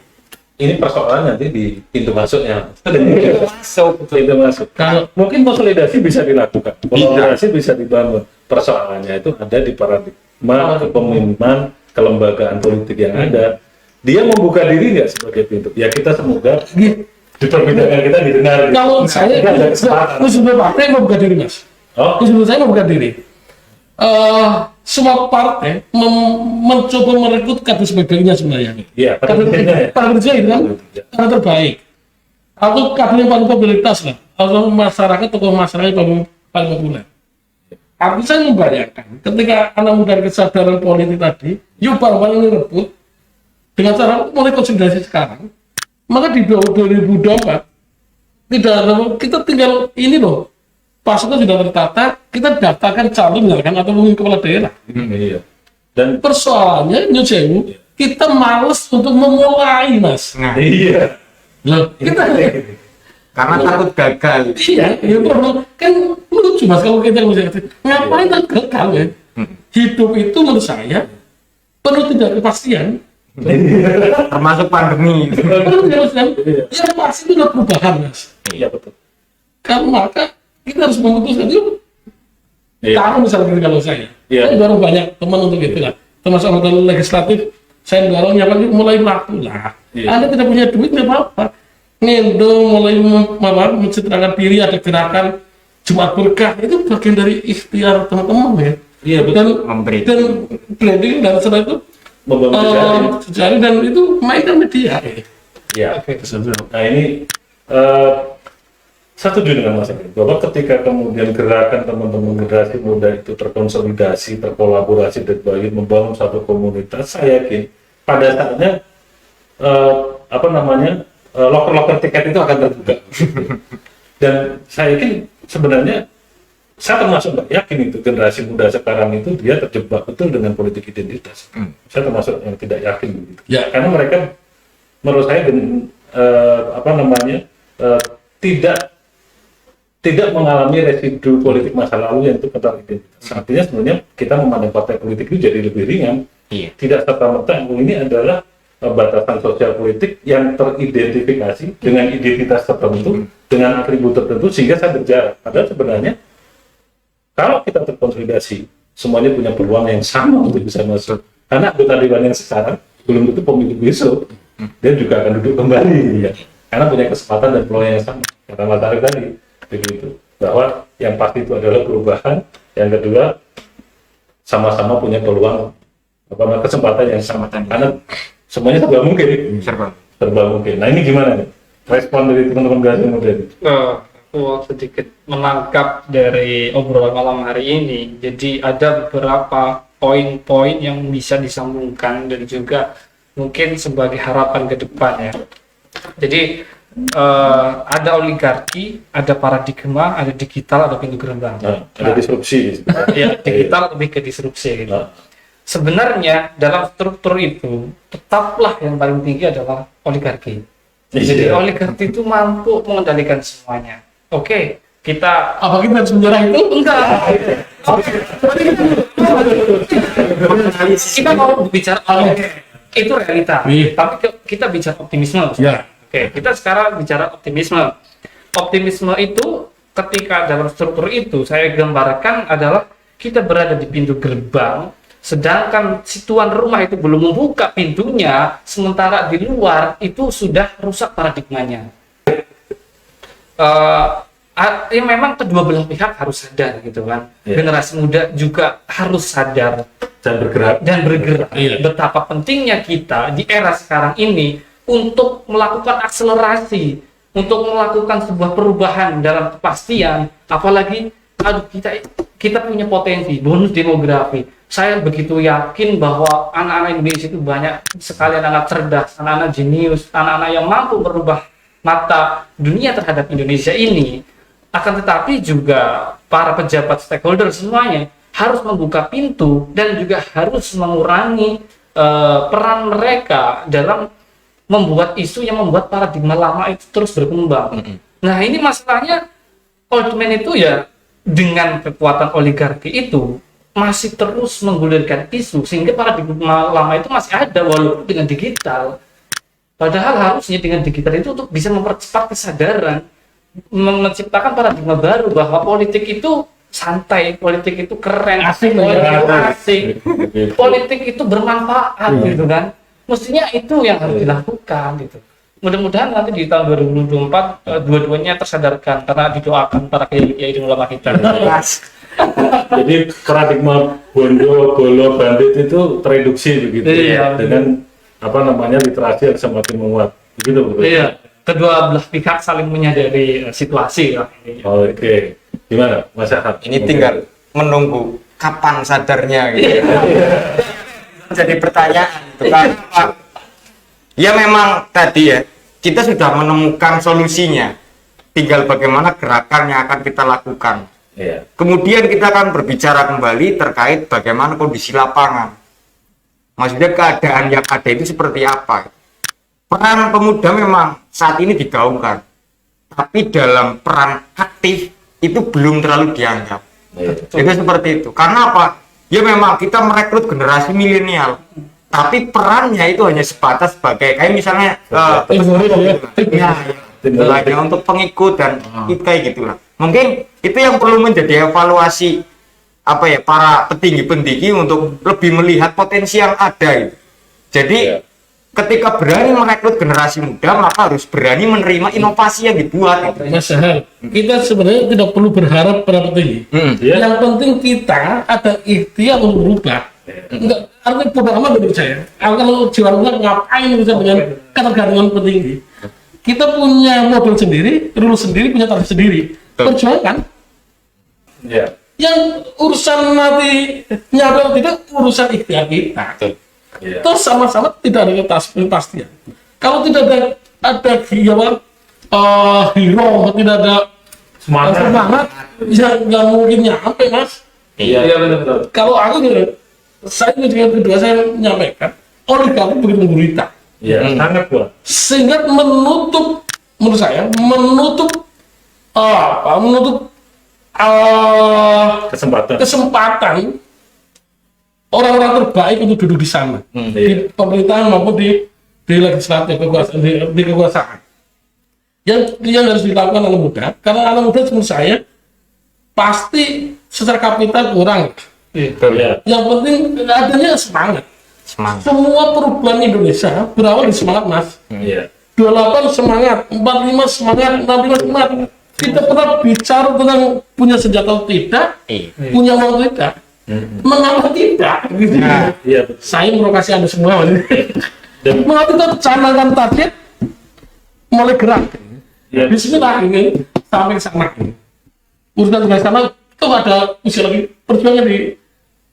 Ini persoalan nanti di pintu masuknya. Pintu masuk. Kalau Mungkin konsolidasi bisa dilakukan, kolaborasi bisa dibangun. Persoalannya itu ada di paradigma kepemimpinan kelembagaan politik yang ada. Dia membuka diri nggak sebagai pintu? Ya kita semoga di perbincangan kita didengar. kalau saya ada kesempatan. khususnya partai mau buka diri mas. Khususnya saya mau buka diri. Semua partai mencoba merekrut kader sebagainya sebenarnya. Iya, Kader kerja itu kan kader terbaik. Atau kader yang paling popularitas lah. Atau masyarakat, tokoh masyarakat yang paling populer. Tapi saya membayangkan ketika anak muda kesadaran politik tadi, yuk bareng-bareng ini rebut dengan cara mulai konsolidasi sekarang, maka di 2024 tidak ada, kita tinggal ini loh, pasukan sudah tertata, kita daftarkan calon misalkan atau mungkin kepala daerah. Iya. Dan Persoalannya Nyun Sewu, kita males untuk memulai mas. Nah, iya. Loh, kita Karena takut gagal. Iya, ya perlu kan lucu mas kalau kita bisa ngapain tak gagal ya? Hidup itu menurut saya perlu tidak kepastian. Termasuk pandemi. Perlu tidak kepastian. Yang pasti itu adalah perubahan mas. Iya betul. Karena maka kita harus memutuskan itu. Iya. Taruh misalnya gitu kalau saya, Iya. saya dorong banyak teman untuk itu lah. Termasuk anggota legislatif, saya dorongnya lagi mulai melaku lah. Iya. Anda tidak punya duit nggak apa-apa. Ngendo mulai mencitrakan diri, ada gerakan Jumat Berkah itu bagian dari ikhtiar teman-teman ya. Iya betul. Dan Memberi. dan blending dan setelah itu Membangun jejaring. jejaring dan itu mainkan media. Iya. Oke. Nah ini satu dengan Mas Emil, bahwa ketika kemudian gerakan teman-teman generasi muda itu terkonsolidasi, terkolaborasi dan baik membangun satu komunitas, saya yakin pada saatnya loker-loker tiket itu akan terbuka. Dan saya yakin sebenarnya saya termasuk nggak yakin itu generasi muda sekarang itu dia terjebak betul dengan politik identitas. Saya termasuk yang tidak yakin begitu. Ya. Karena mereka menurut saya tidak mengalami residu politik masa lalu yang itu kental identitas. Artinya sebenarnya kita memandang partai politik itu jadi lebih ringan. Iya. Tidak serta-merta ini adalah batasan sosial politik yang teridentifikasi dengan identitas tertentu, dengan atribut tertentu sehingga saya berjarak. Padahal sebenarnya kalau kita terkonsolidasi, semuanya punya peluang yang sama untuk bisa masuk. Karena anggota dewan yang sekarang belum tentu pemilu besok, dia juga akan duduk kembali, ya. Karena punya kesempatan dan peluang yang sama. Kata Mas Arief tadi, begitu. Bahwa yang pasti itu adalah perubahan, yang kedua sama-sama punya peluang kesempatan yang sama. Karena semuanya serba mungkin. Serba mungkin. Nah ini gimana nih? Respon dari teman-teman generasi muda ini? Aku sedikit menangkap dari obrolan malam hari ini. Jadi ada beberapa poin-poin yang bisa disambungkan dan juga mungkin sebagai harapan ke depan ya. Jadi ada oligarki, ada paradigma, ada digital, ada pintu gerbang. Ada disrupsi. Ya, digital lebih ke disrupsi gitu. Nah, Sebenarnya dalam struktur itu tetaplah yang paling tinggi adalah oligarki. Iya. Jadi oligarki itu mampu mengendalikan semuanya. Oke, kita Apa kita harus menyerah itu? enggak. Kita mau bicara itu realita. Iya. Tapi kita bicara optimisme. Ya. Oke, kita sekarang bicara optimisme. Optimisme itu ketika dalam struktur itu saya gambarkan adalah kita berada di pintu gerbang, sedangkan si tuan rumah itu belum membuka pintunya, sementara di luar itu sudah rusak paradigmanya. Ya memang kedua belah pihak harus sadar gitu kan. Iya. Generasi muda juga harus sadar dan bergerak. Iya. betapa pentingnya kita di era sekarang ini untuk melakukan akselerasi, untuk melakukan sebuah perubahan dalam kepastian, apalagi kita punya potensi bonus demografi. Saya begitu yakin bahwa anak-anak Indonesia itu banyak sekali anak-anak cerdas, anak-anak jenius, anak-anak yang mampu merubah mata dunia terhadap Indonesia ini. Akan tetapi juga para pejabat stakeholder semuanya harus membuka pintu dan juga harus mengurangi peran mereka dalam membuat isu yang membuat paradigma lama itu terus berkembang. Nah ini masalahnya Oldman itu ya dengan kekuatan oligarki itu masih terus menggulirkan isu sehingga paradigma lama itu masih ada walaupun dengan digital. Padahal harusnya dengan digital itu untuk bisa mempercepat kesadaran, menciptakan paradigma baru bahwa politik itu santai, politik itu keren, Asik, politik ya. itu asik, politik itu bermanfaat gitu kan. Mestinya itu yang harus dilakukan gitu. Mudah-mudahan nanti di tahun 2024 dua-duanya tersadarkan karena didoakan para kiai dan ulama kita. Jadi paradigma bondo, bolo, bandit itu tereduksi begitu Iya. dengan literasi yang semakin menguat. Begitu, betul. Iya, kedua belah pihak saling menyadari situasi lah. Oke. Gimana, Mas Ahad? Ini tinggal menunggu kapan sadarnya gitu. Jadi pertanyaan itu kenapa? Ya memang tadi ya kita sudah menemukan solusinya. Tinggal bagaimana gerakan yang akan kita lakukan. Iya. Kemudian kita akan berbicara kembali terkait bagaimana kondisi lapangan. Maksudnya keadaan yang ada itu seperti apa. Peran pemuda memang saat ini digaungkan. tapi dalam peran aktif itu belum terlalu dianggap. Itu seperti itu. Karena apa? Ya memang kita merekrut generasi milenial, tapi perannya itu hanya sebatas sebagai kayak misalnya hanya untuk pengikut dan kayak gitulah. Mungkin itu yang perlu menjadi evaluasi apa ya para petinggi-petinggi untuk lebih melihat potensi yang ada gitu. Jadi ketika berani merekrut generasi muda, maka harus berani menerima inovasi yang dibuat gitu. Mas Sahal, kita sebenarnya tidak perlu berharap pada petinggi. Yang penting kita ada ikhtiar untuk berubah. Enggak, artinya bodo amat menurut saya. Kalau jiwa ngapain bisa dengan ketergantungan petinggi? Kita punya model sendiri, rules sendiri, punya target sendiri. Perjuangkan. Yang urusan nanti nyata atau tidak urusan ikhtiar kita. Terus sama-sama tidak ada kepastian. Kalau tidak ada hero, tidak ada semangat, ya nggak mungkin nyampe, Mas. Iya benar. Kalau aku saya dengan kedua saya menyampaikan, oligarki begitu menggurita. Iya, sangat kuat. Sehingga menutup, menurut saya, menutup kesempatan orang-orang terbaik untuk duduk di sana, di pemerintahan maupun di legislatif, di kekuasaan. Yang harus dilakukan anak muda, karena anak muda menurut saya pasti secara kapital kurang. Yang penting adanya semangat. Semua perubahan Indonesia berawal dari semangat, Mas. 28 semangat, 45 semangat, 65 semangat. Kita pernah bicara tentang punya senjata atau tidak, punya uang tidak. Mengapa tidak? Gitu. Saya merokasi Anda semua. Mengapa kita canangkan target mulai gerak? Bismillah ini sampai sana. Urusan sampai sana itu ada usia lagi perjuangan di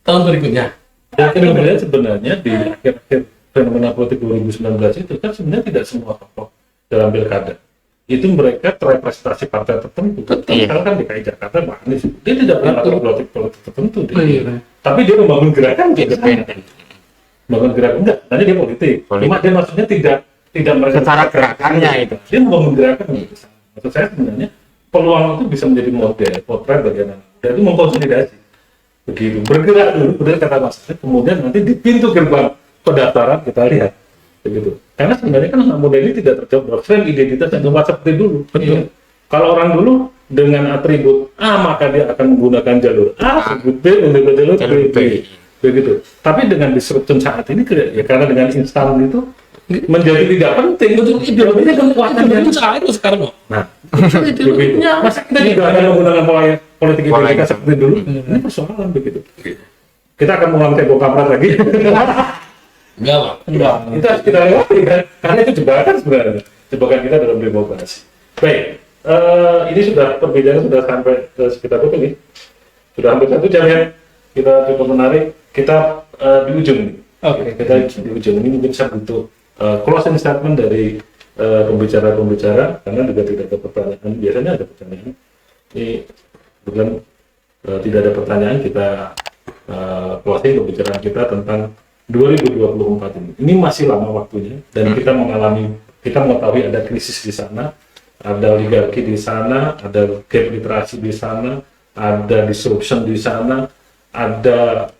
tahun berikutnya. Dan sebenarnya di akhir-akhir fenomena politik 2019 itu kan sebenarnya tidak semua tokoh dalam pilkada itu mereka terrepresentasi partai tertentu. Misalkan DKI Jakarta, Pak Anies, dia tidak punya latar politik tertentu, tapi dia membangun gerakan membangun gerakan enggak, tadi dia politik. Cuma dia maksudnya tidak mereka Secara gerakannya itu. dia membangun gerakan. Maksud saya sebenarnya peluang itu bisa menjadi model potret bagi anak muda itu mengkonsolidasi begitu, bergerak dulu, benar kata Mas, kemudian nanti di pintu gerbang pendaftaran kita lihat begitu. Karena sebenarnya kan anak muda ini tidak terjawab frame identitas yang tempat seperti dulu. Kalau orang dulu dengan atribut A maka dia akan menggunakan jalur A, sebut B menggunakan jalur B. Begitu. Tapi dengan disruption saat ini ya karena dengan instan itu menjadi tidak penting. Betul, ideologinya kan kekuatan itu salah itu sekarang kok. Nah, ideologinya masa kita juga akan menggunakan politik identitas seperti dulu? Ini persoalan begitu. Kita akan mengulang tempo kampret lagi. Enggak lah. Itu harus kita lewati kan, karena itu jebakan sebenarnya, jebakan kita dalam demokrasi. Baik, ini sudah perbincangan sudah sampai sekitar berapa nih? Sudah hampir 1 jam ya. Kita cukup menarik. Kita di ujung nih. Kita di ujung ini mungkin saya butuh closing statement dari pembicara-pembicara, karena juga tidak ada pertanyaan. Biasanya ada pertanyaan. Ini bukan tidak ada pertanyaan, kita closing pembicaraan kita tentang 2024 ini. Ini masih lama waktunya dan kita mengetahui ada krisis di sana, ada oligarki di sana, ada gap literasi di sana, ada disruption di sana, ada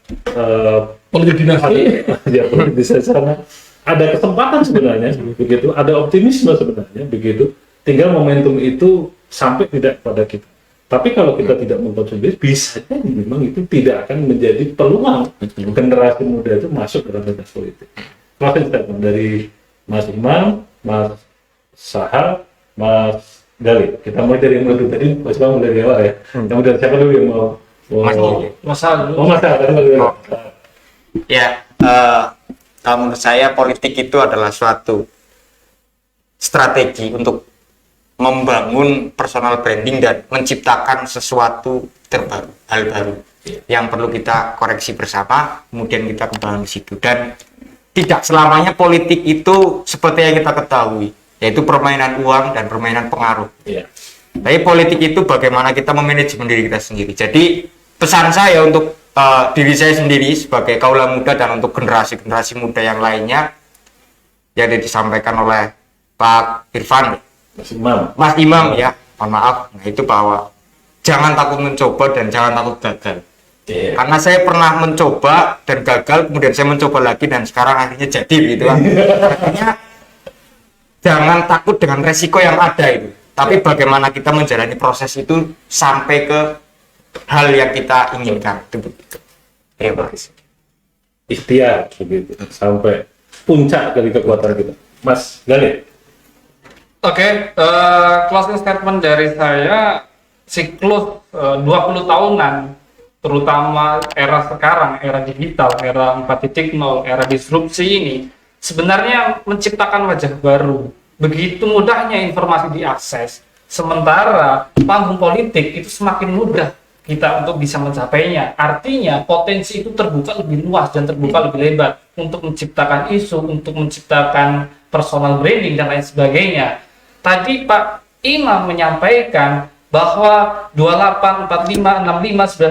politik dinasti, ya politik di sana, ada kesempatan sebenarnya begitu, ada optimisme sebenarnya begitu. Tinggal momentum itu sampai tidak pada kita. Tapi kalau kita tidak mengkonsumsi, bisa jadi memang itu tidak akan menjadi peluang generasi muda itu masuk dalam lintas politik. Closing statement dari Mas Imam, Mas Sahal, Mas Gali. Kita mulai dari yang dulu tadi, Mas Imam mulai dari awal ya. Kemudian siapa dulu yang mau? Mas Sahal. Mas Sahal. Ya, kalau menurut saya politik itu adalah suatu strategi untuk membangun personal branding dan menciptakan sesuatu terbaru, hal baru yang perlu kita koreksi bersama, kemudian kita kembali ke situ. Dan tidak selamanya politik itu seperti yang kita ketahui, yaitu permainan uang dan permainan pengaruh. Tapi politik itu bagaimana kita memanajemen diri kita sendiri. Jadi pesan saya untuk diri saya sendiri sebagai kaula muda dan untuk generasi-generasi muda yang lainnya yang disampaikan oleh Pak Irfan, Mas Imam. Mas Imam ya, mohon maaf. Nah itu bahwa jangan takut mencoba dan jangan takut gagal. Iya. Karena saya pernah mencoba dan gagal, kemudian saya mencoba lagi dan sekarang akhirnya jadi gitu kan. Artinya jangan takut dengan resiko yang ada itu. Tapi bagaimana kita menjalani proses itu sampai ke hal yang kita inginkan. Itu begitu. Terima kasih. Ikhtiar begitu sampai puncak dari kekuatan kita. Mas Galih. Oke, closing statement dari saya, siklus 20 tahunan, terutama era sekarang, era digital, era 4.0, era disrupsi ini, sebenarnya menciptakan wajah baru. Begitu mudahnya informasi diakses, sementara panggung politik itu semakin mudah kita untuk bisa mencapainya. Artinya potensi itu terbuka lebih luas dan terbuka lebih lebar untuk menciptakan isu, untuk menciptakan personal branding dan lain sebagainya. Tadi Pak Imam menyampaikan bahwa 28, 45, 65,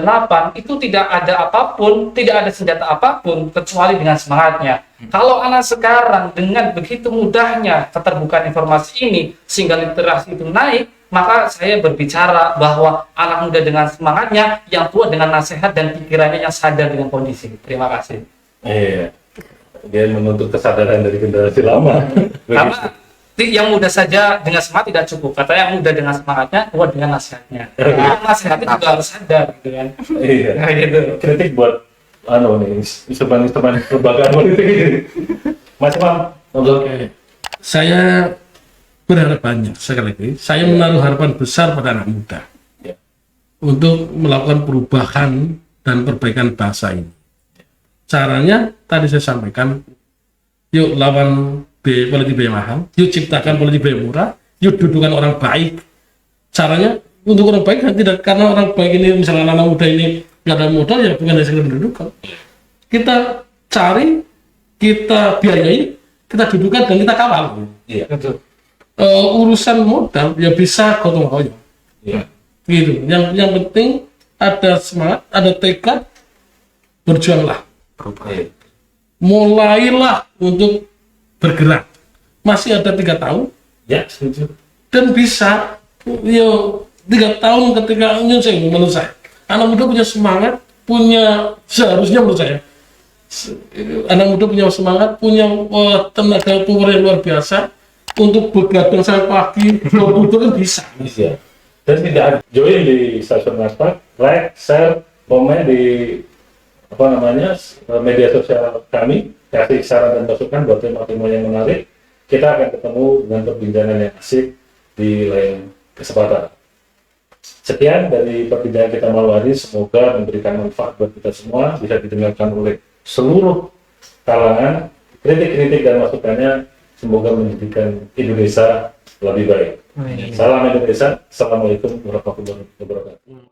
98 itu tidak ada apapun, tidak ada senjata apapun kecuali dengan semangatnya. Kalau anak sekarang dengan begitu mudahnya keterbukaan informasi ini sehingga literasi itu naik, maka saya berbicara bahwa anak muda dengan semangatnya, yang tua dengan nasihat dan pikirannya yang sadar dengan kondisi. Terima kasih. Iya. Dia menuntut kesadaran dari generasi lama. Karena yang muda saja dengan semangat tidak cukup. Kata yang muda dengan semangatnya, tua dengan nasihatnya. Yang nasihatnya juga harus sadar, gitu kan. Iya. Nah, gitu. Kritik buat instrumen lembaga politik ini. Mas Imam, Oke. Saya berharap banyak sekali lagi. Saya menaruh harapan besar pada anak muda Ya. untuk melakukan perubahan dan perbaikan bangsa ini. Caranya tadi saya sampaikan, yuk lawan politik biaya mahal, yuk ciptakan politik biaya murah, yuk dudukan orang baik. Caranya untuk orang baik tidak karena orang baik ini misalnya anak muda ini nggak ada modal ya bukan dari sekedar mendudukan. Kita cari, kita biayai, kita dudukan dan kita kawal. iya. Betul. Urusan modal ya bisa gotong royong. Iya. Gitu. Yang penting ada semangat, ada tekad, berjuanglah. Iya. Mulailah untuk bergerak. Masih ada 3 tahun Ya, setuju. dan bisa. Yo 3 tahun ketika nyusun menurut saya. Anak muda punya semangat, seharusnya menurut saya. Anak muda punya semangat, punya tenaga power yang luar biasa untuk begadang sampai pagi, itu kan bisa. Iya. Dan tidak join di stasiun Nasdaq, like, share, komen di media sosial kami, kasih saran dan masukan buat tema-tema yang menarik. Kita akan ketemu dengan perbincangan yang asik di lain kesempatan. Sekian dari perbincangan kita malam hari, semoga memberikan manfaat buat kita semua, bisa didengarkan oleh seluruh kalangan. Kritik-kritik dan masukannya semoga menjadikan Indonesia lebih baik. Salam Indonesia, Assalamualaikum warahmatullahi wabarakatuh.